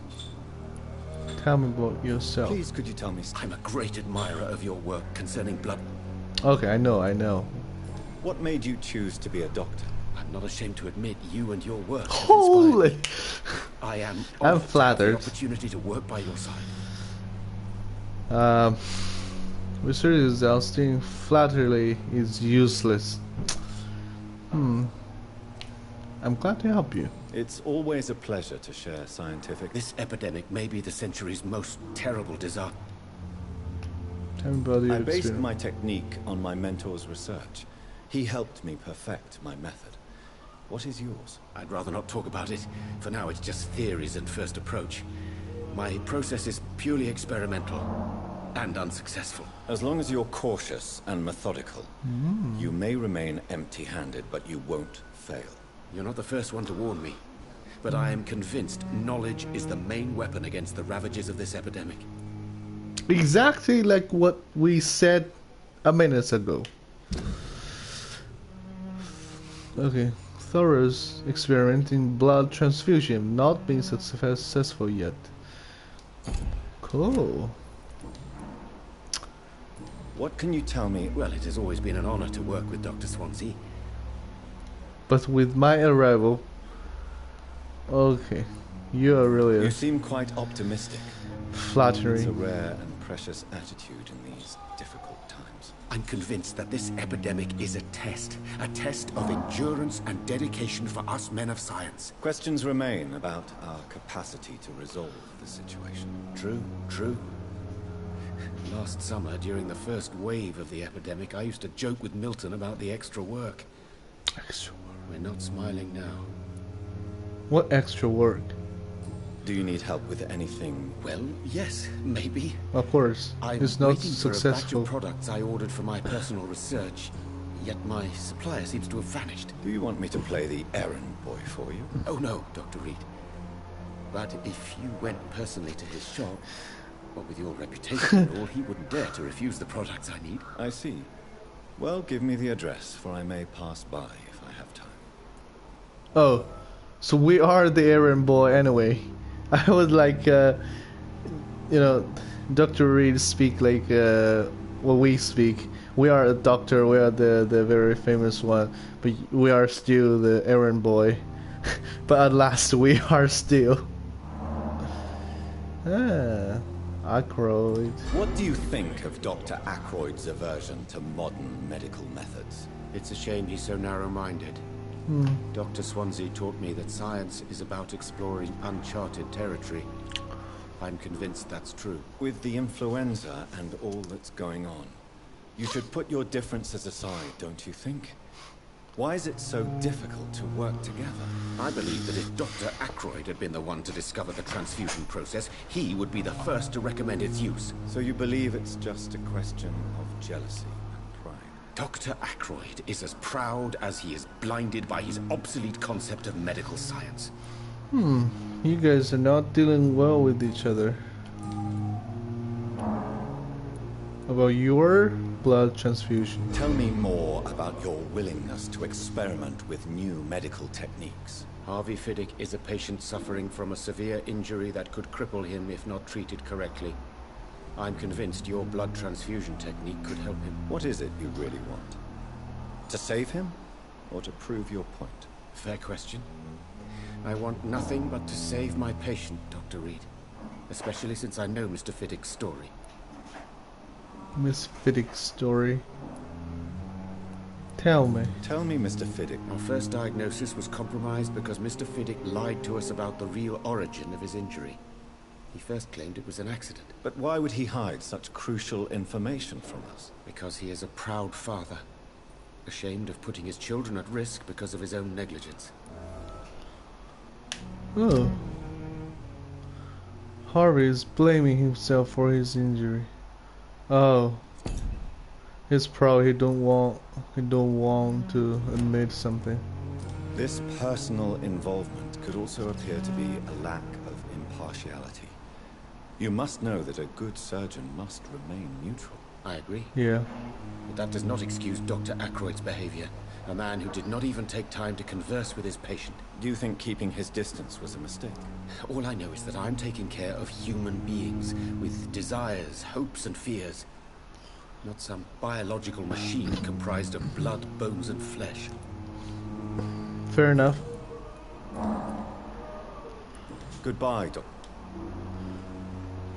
Tell me about yourself. Please, could you tell me? I'm a great admirer of your work concerning blood. Okay, I know. What made you choose to be a doctor? I'm not ashamed to admit you and your work have Holy! inspired me. I am I'm flattered. the opportunity to work by your side. Research is exhausting. Flattery is useless. I'm glad to help you. It's always a pleasure to share scientific... This epidemic may be the century's most terrible disaster. Tell me about your I based experience. my technique on my mentor's research. He helped me perfect my method. What is yours? I'd rather not talk about it. For now, it's just theories and first approach. My process is purely experimental and unsuccessful. As long as you're cautious and methodical, you may remain empty-handed, but you won't fail. You're not the first one to warn me, but I am convinced knowledge is the main weapon against the ravages of this epidemic. Exactly like what we said a minute ago. Okay. Thorough experiment in blood transfusion, not being successful yet. Cool. What can you tell me? Well, it has always been an honor to work with Dr. Swansea. But with my arrival... Okay. You are really You seem quite optimistic. flattering. It's a rare and precious attitude in these difficult times. I'm convinced that this epidemic is a test of endurance and dedication for us men of science. Questions remain about our capacity to resolve the situation. True. Last summer, during the first wave of the epidemic, I used to joke with Milton about the extra work. Extra work. We're not smiling now. What extra work? Do you need help with anything? Well, yes, maybe. Of course. I'm It's not waiting for a batch successful. of products I ordered for my personal research, yet my supplier seems to have vanished. Do you want me to play the errand boy for you? Oh no, Dr. Reed. But if you went personally to his shop, what with your reputation and all, he wouldn't dare to refuse the products I need. I see. Well, give me the address, for I may pass by if I have time. Oh, so we are the errand boy anyway. I would like, you know, Dr. Reed speak like what we speak. We are a doctor, we are the very famous one, but we are still the errand boy. But at last we are still. Aykroyd. What do you think of Dr. Aykroyd's aversion to modern medical methods? It's a shame he's so narrow-minded. Dr. Swansea taught me that science is about exploring uncharted territory. I'm convinced that's true. With the influenza and all that's going on, you should put your differences aside, don't you think? Why is it so difficult to work together? I believe that if Dr. Aykroyd had been the one to discover the transfusion process, he would be the first to recommend its use. So you believe it's just a question of jealousy and pride? Dr. Aykroyd is as proud as he is blinded by his obsolete concept of medical science. You guys are not dealing well with each other. About your blood transfusion. Tell me more about your willingness to experiment with new medical techniques. Harvey Fiddick is a patient suffering from a severe injury that could cripple him if not treated correctly. I'm convinced your blood transfusion technique could help him. What is it you really want? To save him? Or to prove your point? Fair question. I want nothing but to save my patient, Dr. Reed. Especially since I know Mr. Fiddick's story. Miss Fiddick's story. Tell me. Tell me, Mr. Fiddick. Our first diagnosis was compromised because Mr. Fiddick lied to us about the real origin of his injury. He first claimed it was an accident. But why would he hide such crucial information from us? Because he is a proud father, ashamed of putting his children at risk because of his own negligence. Oh. Harvey is blaming himself for his injury. Oh. He's proud he don't want to admit something. This personal involvement could also appear to be a lack of impartiality. You must know that a good surgeon must remain neutral. I agree. Yeah. But that does not excuse Dr. Aykroyd's behavior. A man who did not even take time to converse with his patient. Do you think keeping his distance was a mistake? All I know is that I'm taking care of human beings with desires, hopes and fears. Not some biological machine comprised of blood, bones and flesh. Fair enough. Goodbye, Doctor.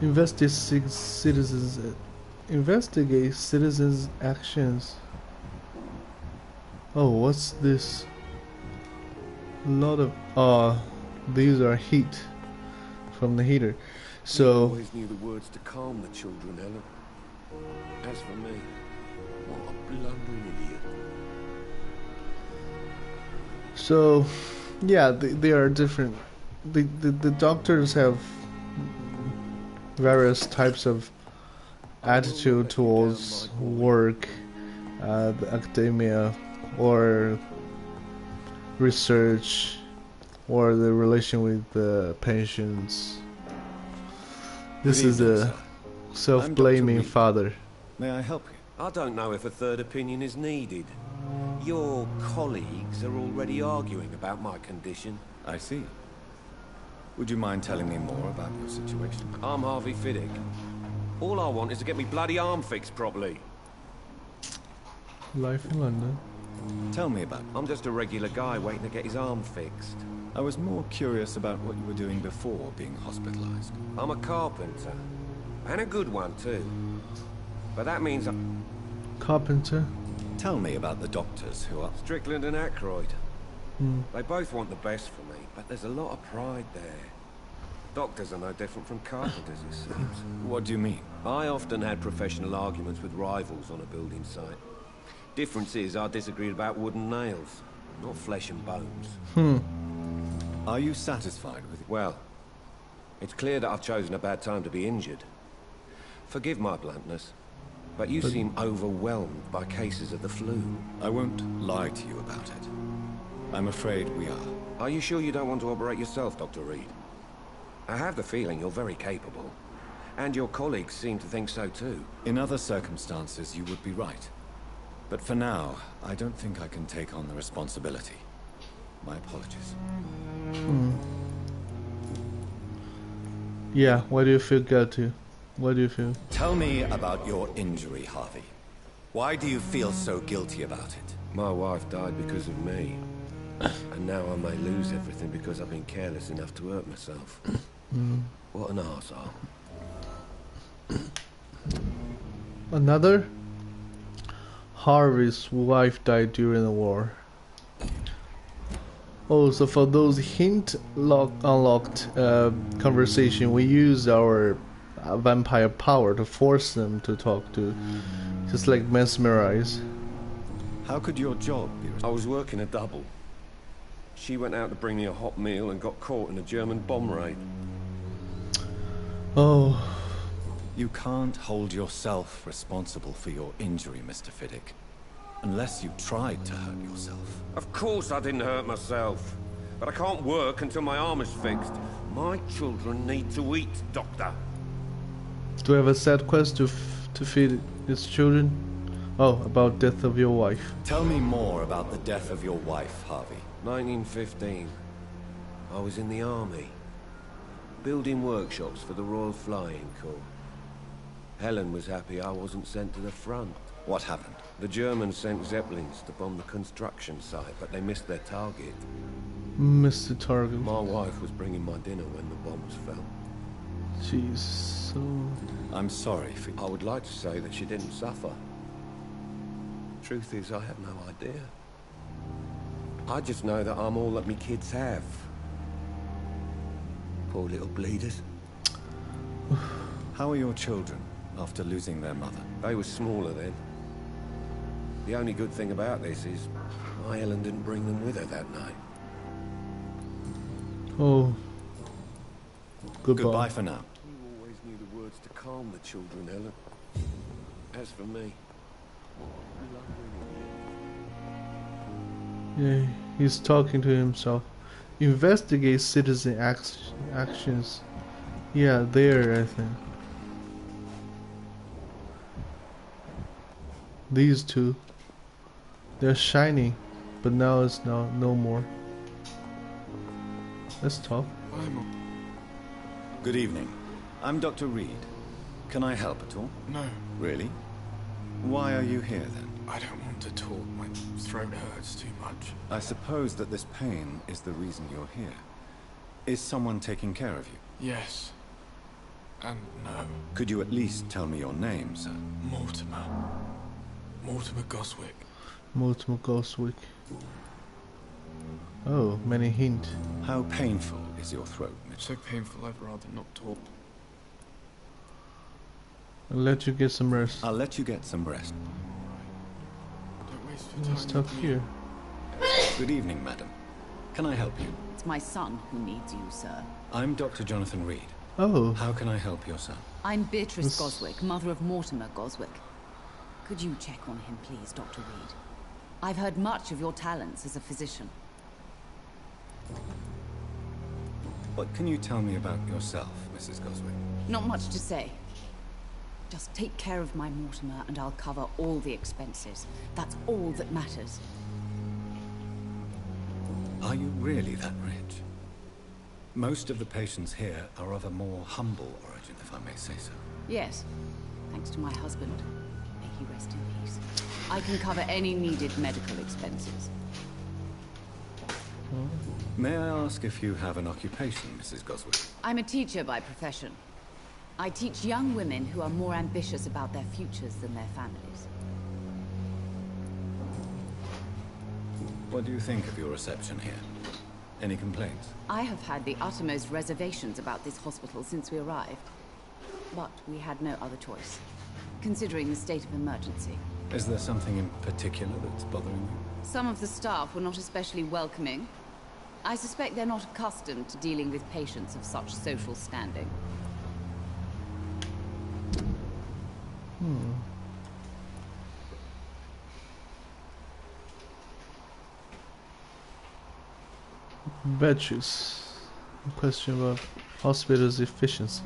Invested citizens Investigate citizens' actions. Oh, what's this? A lot of these are heat from the heater. So You always knew the words to calm the children, Helen. As for me, what a blundering idiot. So yeah, they are different. The doctors have various types of attitude towards work, the academia, or research, or the relation with the patients. This is a self-blaming father. May I help you? I don't know if a third opinion is needed. Your colleagues are already arguing about my condition. I see. Would you mind telling me more about your situation? I'm Harvey Fiddick. All I want is to get me bloody arm fixed properly. Life in London. Tell me about it. I'm just a regular guy waiting to get his arm fixed. I was more curious about what you were doing before being hospitalized. I'm a carpenter. And a good one, too. But that means I'm... Carpenter? Tell me about the doctors who are... Strickland and Aykroyd. Hmm. They both want the best for me, but there's a lot of pride there. Doctors are no different from carpenters, it seems. What do you mean? I often had professional arguments with rivals on a building site. Difference is, I disagreed about wooden nails, not flesh and bones. Are you satisfied with it? Well, it's clear that I've chosen a bad time to be injured. Forgive my bluntness, but you seem overwhelmed by cases of the flu. I won't lie to you about it. I'm afraid we are. Are you sure you don't want to operate yourself, Dr. Reed? I have the feeling you're very capable. And your colleagues seem to think so too. In other circumstances, you would be right. But for now, I don't think I can take on the responsibility. My apologies. Yeah, why do you feel guilty? What do you feel? Tell me about your injury, Harvey. Why do you feel so guilty about it? My wife died because of me. And now I may lose everything because I've been careless enough to hurt myself. What an arsehole. Another? Harvey's wife died during the war. Oh, so for those unlocked conversation, we use our vampire power to force them to talk to, just like mesmerize. How could your job be? I was working a double. She went out to bring me a hot meal and got caught in a German bomb raid. Oh. You can't hold yourself responsible for your injury, Mr. Fiddick. Unless you tried to hurt yourself. Of course I didn't hurt myself. But I can't work until my arm is fixed. My children need to eat, Doctor. Do you have a sad quest to feed his children? Oh, about death of your wife. Tell me more about the death of your wife, Harvey. 1915. I was in the army. Building workshops for the Royal Flying Corps. Helen was happy I wasn't sent to the front. What happened? The Germans sent Zeppelins to bomb the construction site, but they missed their target. Missed the target. My wife was bringing my dinner when the bombs fell. Jeez, so... I'm sorry for... I would like to say that she didn't suffer. Truth is, I have no idea. I just know that I'm all that me kids have. Poor little bleeders. How are your children after losing their mother? They were smaller then. The only good thing about this is my Helen didn't bring them with her that night. Oh. Goodbye for now. You always knew the words to calm the children, Helen. As for me... Yeah, he's talking to himself. Investigate citizen actions. Yeah, there, I think. These two. They're shining, but now it's no more. Let's talk. Good evening. I'm Dr. Reed. Can I help at all? No. Really? Why are you here then? I don't want to talk. My throat hurts too much. I suppose that this pain is the reason you're here. Is someone taking care of you? Yes. And no. Could you at least tell me your name, sir? Mortimer. Mortimer Goswick. Mortimer Goswick. Oh, many hint. How painful is your throat, Mitch? So painful I'd rather not talk. I'll let you get some rest. I'll let you get some rest. Don't waste your time. Let's talk here. Good evening, madam. Can I help you? It's my son who needs you, sir. I'm Dr. Jonathan Reed. Oh. How can I help your son? I'm Beatrice Goswick, mother of Mortimer Goswick. Could you check on him, please, Dr. Reed? I've heard much of your talents as a physician. What can you tell me about yourself, Mrs. Goswick? Not much to say. Just take care of my Mortimer and I'll cover all the expenses. That's all that matters. Are you really that rich? Most of the patients here are of a more humble origin, if I may say so. Yes, thanks to my husband. May he rest in peace. I can cover any needed medical expenses. May I ask if you have an occupation, Mrs. Goswick? I'm a teacher by profession. I teach young women who are more ambitious about their futures than their families. What do you think of your reception here? Any complaints? I have had the uttermost reservations about this hospital since we arrived. But we had no other choice, considering the state of emergency. Is there something in particular that's bothering you? Some of the staff were not especially welcoming. I suspect they're not accustomed to dealing with patients of such social standing. Badges. Question about hospital's efficiency.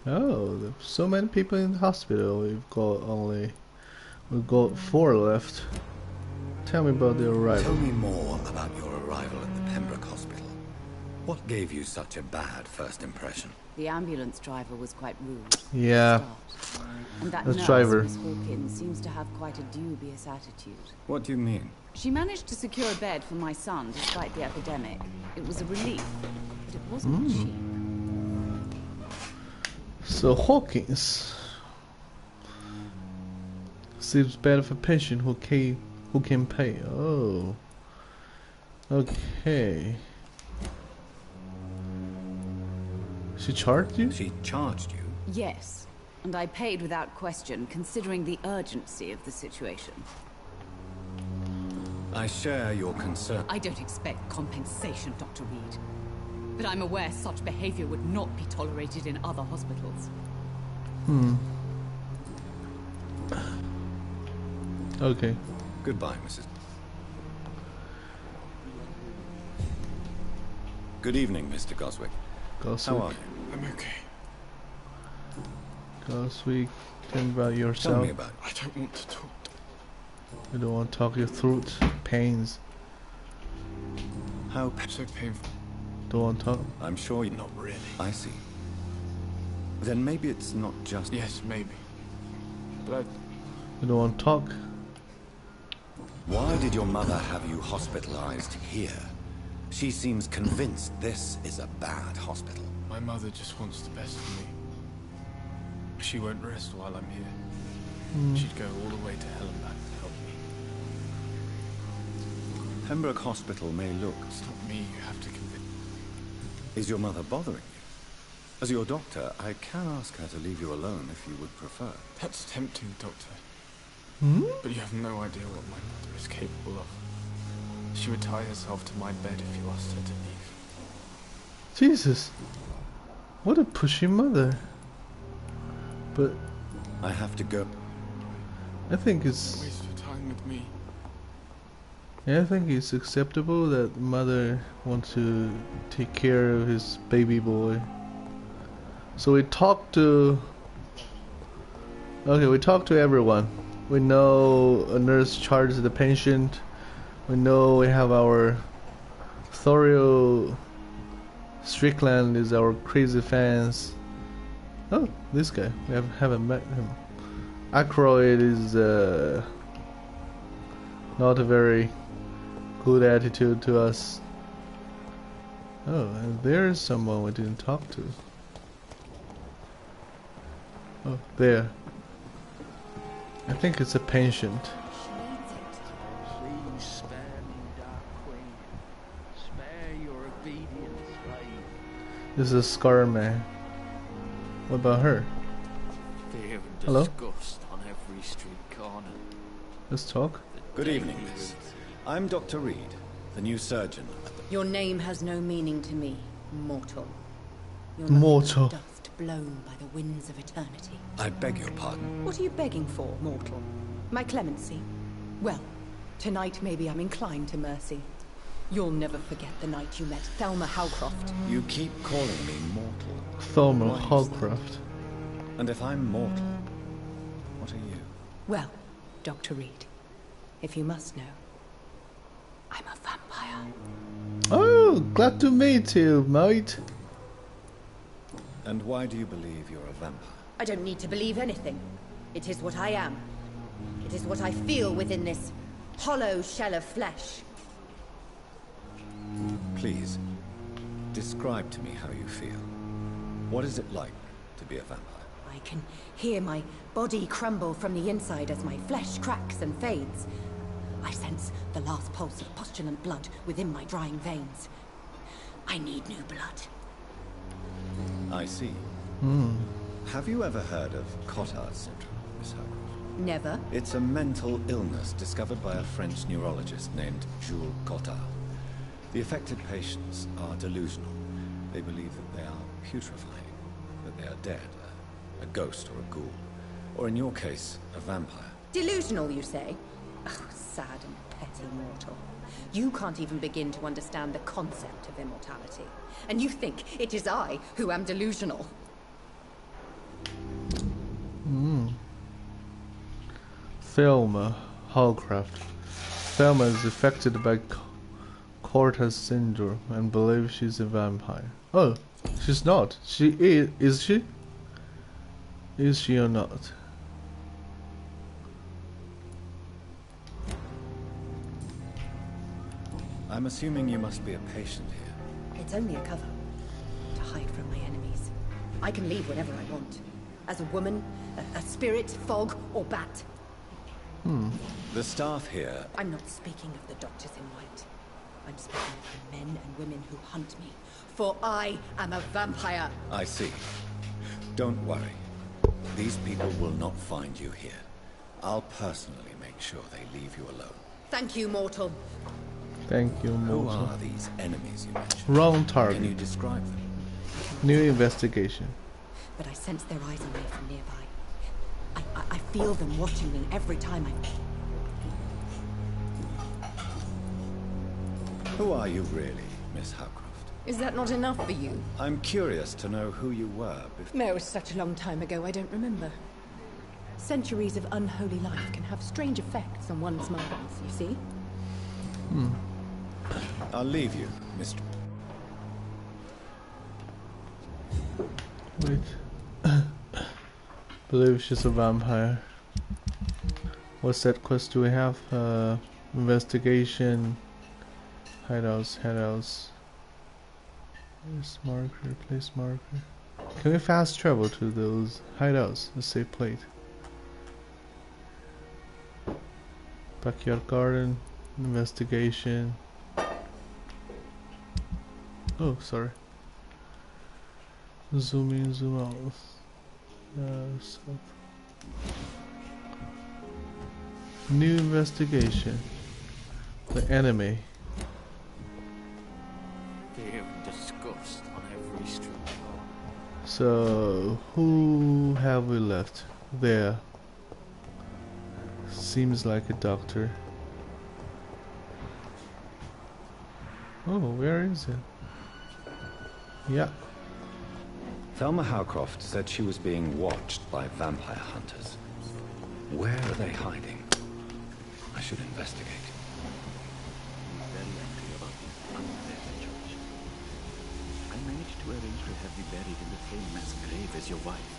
Oh, there's so many people in the hospital. We've got 4 left. Tell me about the arrival. Tell me more about your arrival at the Pembroke Hospital. What gave you such a bad first impression? The ambulance driver was quite rude. Yeah. And that The nurse, driver. Miss Hawkins, seems to have quite a dubious attitude. What do you mean? She managed to secure a bed for my son despite the epidemic. It was a relief, but it wasn't cheap. So Hawkins seems better for patient who can pay. Oh. Okay. She charged you? She charged you? Yes, and I paid without question, considering the urgency of the situation. I share your concern. I don't expect compensation, Dr. Reed. But I'm aware such behavior would not be tolerated in other hospitals. Okay. Goodbye, Mrs. Good evening, Mr. Goswick. Goswick. How are you? I'm okay. Goswick, tell me about yourself. Tell me about it. I don't want to talk. You don't want to talk your throat pains. How So painful. Don't want to talk. I'm sure you're Not really. I see. Then maybe it's not just... Yes, maybe. But You don't want to talk. Why did your mother have you hospitalized here? She seems convinced this is a bad hospital. my mother just wants the best for me. She won't rest while I'm here. She'd go all the way to hell and back to help me. Pembroke Hospital may look... It's not me you have to convince. Is your mother bothering you? As your doctor, I can ask her to leave you alone if you would prefer. That's tempting, Doctor. But you have no idea what my mother is capable of. She would tie herself to my bed if you asked her to leave. Jesus. What a pushy mother. But I have to go. I think it's... Waste your time with me. Yeah, I think it's acceptable that the mother wants to take care of his baby boy. So we talked to... Okay, we talked to everyone. We know a nurse charges the patient. We know we have our Thorio Strickland is our crazy fans. Oh, this guy. We haven't met him. Aykroyd is not a very good attitude to us. Oh, and there's someone we didn't talk to. Oh, there. I think it's a patient. Please spare me, Dark Queen. Spare your obedient slave. This is Scar Man. What about her? Fear and Hello? disgust on every street corner. Let's talk. Good evening, miss. I'm Dr. Reed, the new surgeon. Your name has no meaning to me, mortal. You're Mortal. nothing but dust blown by the winds of eternity. I beg your pardon. What are you begging for, mortal? My clemency? Well, tonight maybe I'm inclined to mercy. You'll never forget the night you met Thelma Howcroft. You keep calling me mortal. Thelma Why is Howcroft. that? And if I'm mortal, what are you? Well, Dr. Reed, if you must know, I'm a vampire. Oh, glad to meet you, mate. And why do you believe you're a vampire? I don't need to believe anything. It is what I am. It is what I feel within this hollow shell of flesh. Please, describe to me how you feel. What is it like to be a vampire? I can hear my body crumble from the inside as my flesh cracks and fades. I sense the last pulse of postulant blood within my drying veins. I need new blood. I see. Have you ever heard of Cotard's syndrome, Miss Howcroft? Never. It's a mental illness discovered by a French neurologist named Jules Cotard. The affected patients are delusional. They believe that they are putrefying, that they are dead, a ghost or a ghoul, or in your case, a vampire. Delusional, you say? Oh, sad and petty mortal. You can't even begin to understand the concept of immortality. And you think it is I who am delusional. Thelma Howcroft. Thelma is affected by Cotard's syndrome and believes she's a vampire. Oh, she's not. She is. Is she? Is she or not? I'm assuming you must be a patient here. It's only a cover. To hide from my enemies. I can leave whenever I want. As a woman, a spirit, fog, or bat. The staff here... I'm not speaking of the doctors in white. I'm speaking of the men and women who hunt me. For I am a vampire. I see. Don't worry. These people will not find you here. I'll personally make sure they leave you alone. Thank you, mortal. Thank you, Who mortal. are these enemies you mentioned? Wrong target. Can you describe them? New investigation. But I sense their eyes on me from nearby. I feel them watching me every time Who are you really, Miss Howcroft? Is that not enough for you? I'm curious to know who you were before... No, it was such a long time ago, I don't remember. Centuries of unholy life can have strange effects on one's minds, you see? I'll leave you, Mr. Wait. Believe she's a vampire. What's that quest do we have? Investigation. Hideouts. Place marker, place marker. Can we fast travel to those hideouts? Let's say plate. Backyard garden. Investigation. Oh, sorry. Zoom in, zoom out. New investigation. The enemy. Fear and disgust on every street corner. So, who have we left? There. Seems like a doctor. Oh, where is it? Yeah. Thelma Howcroft said she was being watched by vampire hunters. Where are they hiding? I should investigate. Very angry about this unfair situation. I managed to arrange to have you buried in the same mass grave as your wife.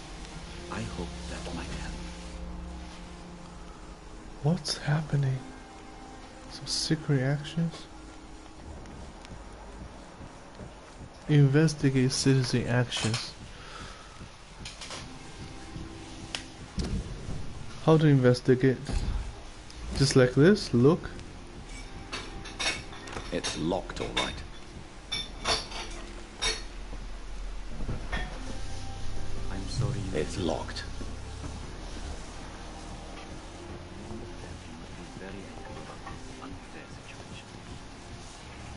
I hope that might help. What's happening? Some sick reactions? Investigate citizen actions. How to investigate? Just like this, look. It's locked, all right. I'm sorry. It's locked.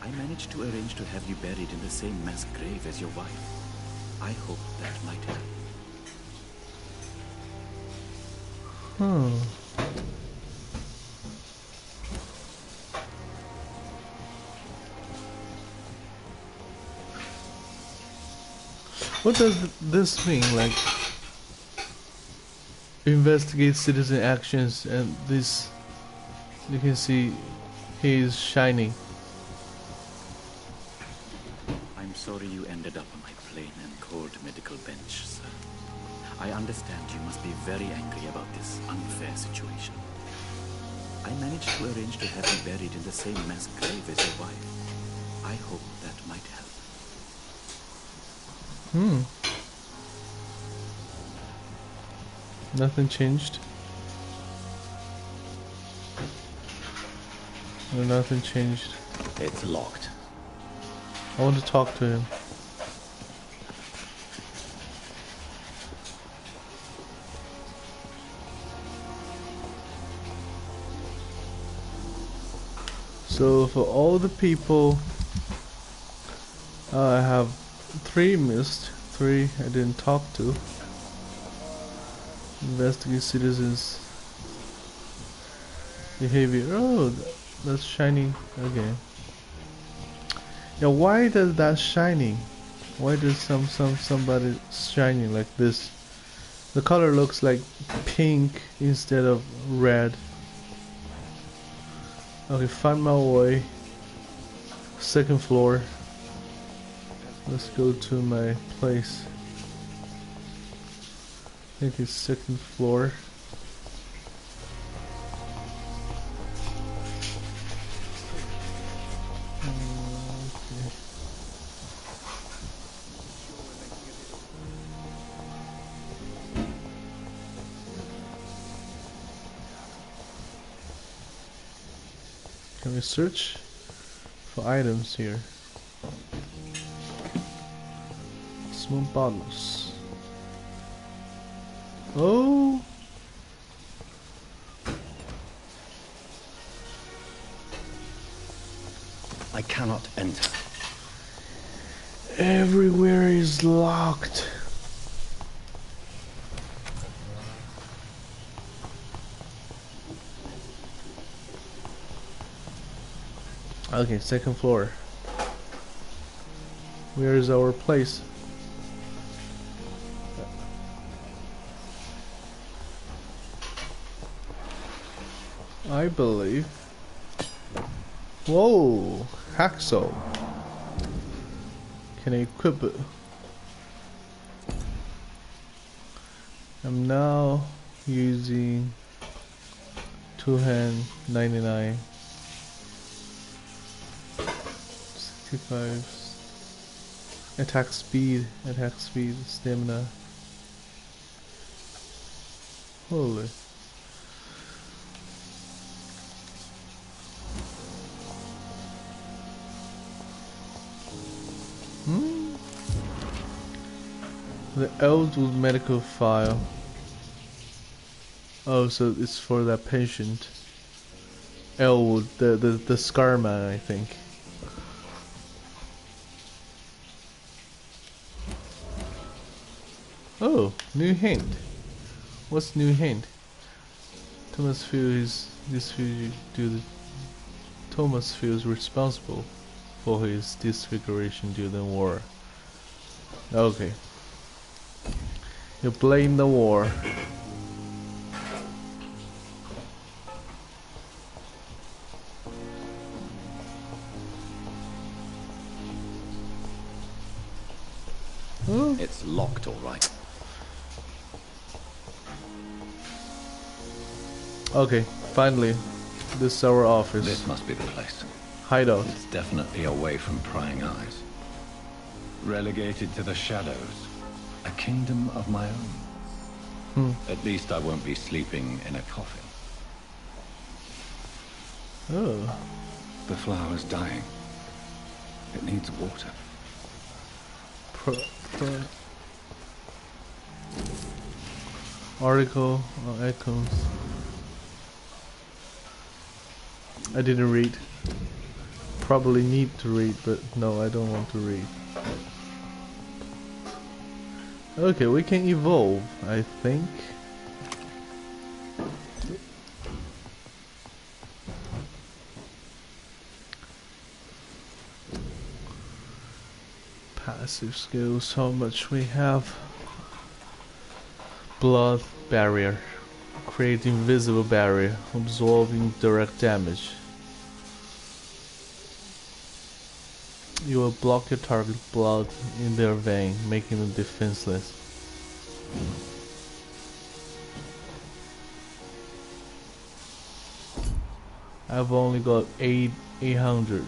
I managed to arrange to have you buried in the same mass grave as your wife. I hope that might help. What does this mean? Like, investigate citizen actions, and this, you can see he is shining. I'm sorry you ended up on my plain and cold medical bench, sir. I understand you must be very angry about this unfair situation. I managed to arrange to have you buried in the same mass grave as your wife. I hope that might help. Nothing changed. No, nothing changed. It's locked. I want to talk to him. So for all the people, I have 3 missed, 3 I didn't talk to. Investigate citizens' behavior. Oh, that's shining again. Yeah, why does that shining? Why does somebody shining like this? The color looks like pink instead of red. Okay, find my way. 2nd floor. Let's go to my place. I think it's 2nd floor. Okay. Can we search for items here? Small bottles. Oh, I cannot enter. Everywhere is locked. Okay, 2nd floor. Where is our place? I believe. Whoa, hacksaw. Can I equip it? I'm now using 2-hand 99. 65. Attack speed, stamina. Holy. The Elwood medical file. Oh, so it's for that patient. Elwood, the scar man, I think. Oh, new hint. What's new hint? Thomas feels Thomas feels responsible for his disfiguration during the war. Okay. You blame the war. It's locked, all right. Okay, finally. This is our office. This must be the place. Hideout. It's definitely away from prying eyes. Relegated to the shadows. A kingdom of my own. At least I won't be sleeping in a coffin. Oh. The flower's dying. It needs water. Article on icons. I didn't read. Probably need to read, but no, I don't want to read. Okay, we can evolve, I think. Passive skills, how much we have? Blood barrier. Create invisible barrier, absorbing direct damage. You will block your target blood in their vein, making them defenseless. I've only got 800.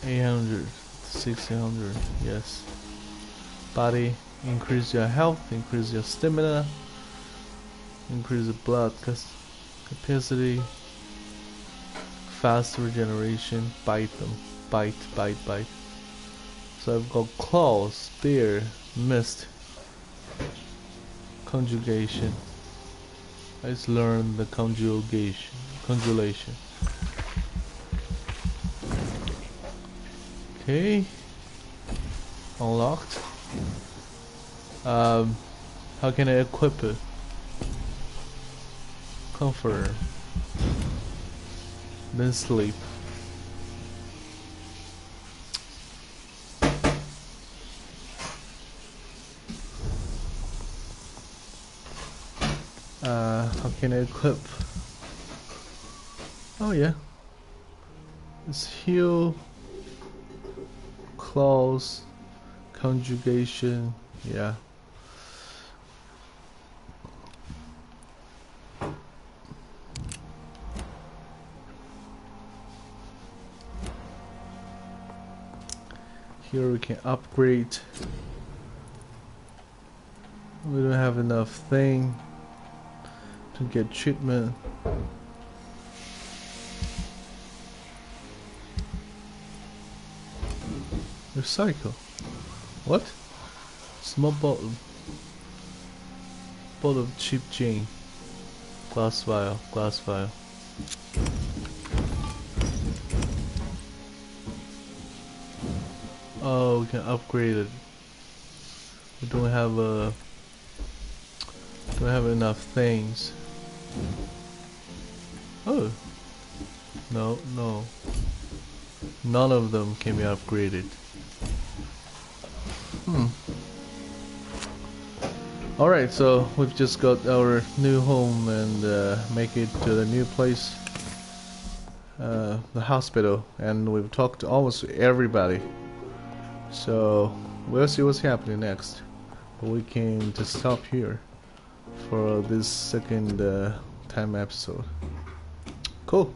800, 1600, yes. Body, increase your health, increase your stamina, increase the blood capacity, fast regeneration, bite them, bite. So I've got claws, spear, mist, conjugation. Let's learn the conjugation. Okay, unlocked. How can I equip it? Confirm. Then sleep. How can I equip? Oh yeah. It's heal, claws, conjugation, yeah. Here we can upgrade. We don't have enough thing to get treatment. Recycle. What? Small bottle. Bottle of cheap gin. Glass vial. Oh, we can upgrade it. We don't have enough things. Oh. No. None of them can be upgraded. Alright, so we've just got our new home and make it to the new place, the hospital, and we've talked to almost everybody. So we'll see what's happening next. But we can just stop here for this second time episode. Cool.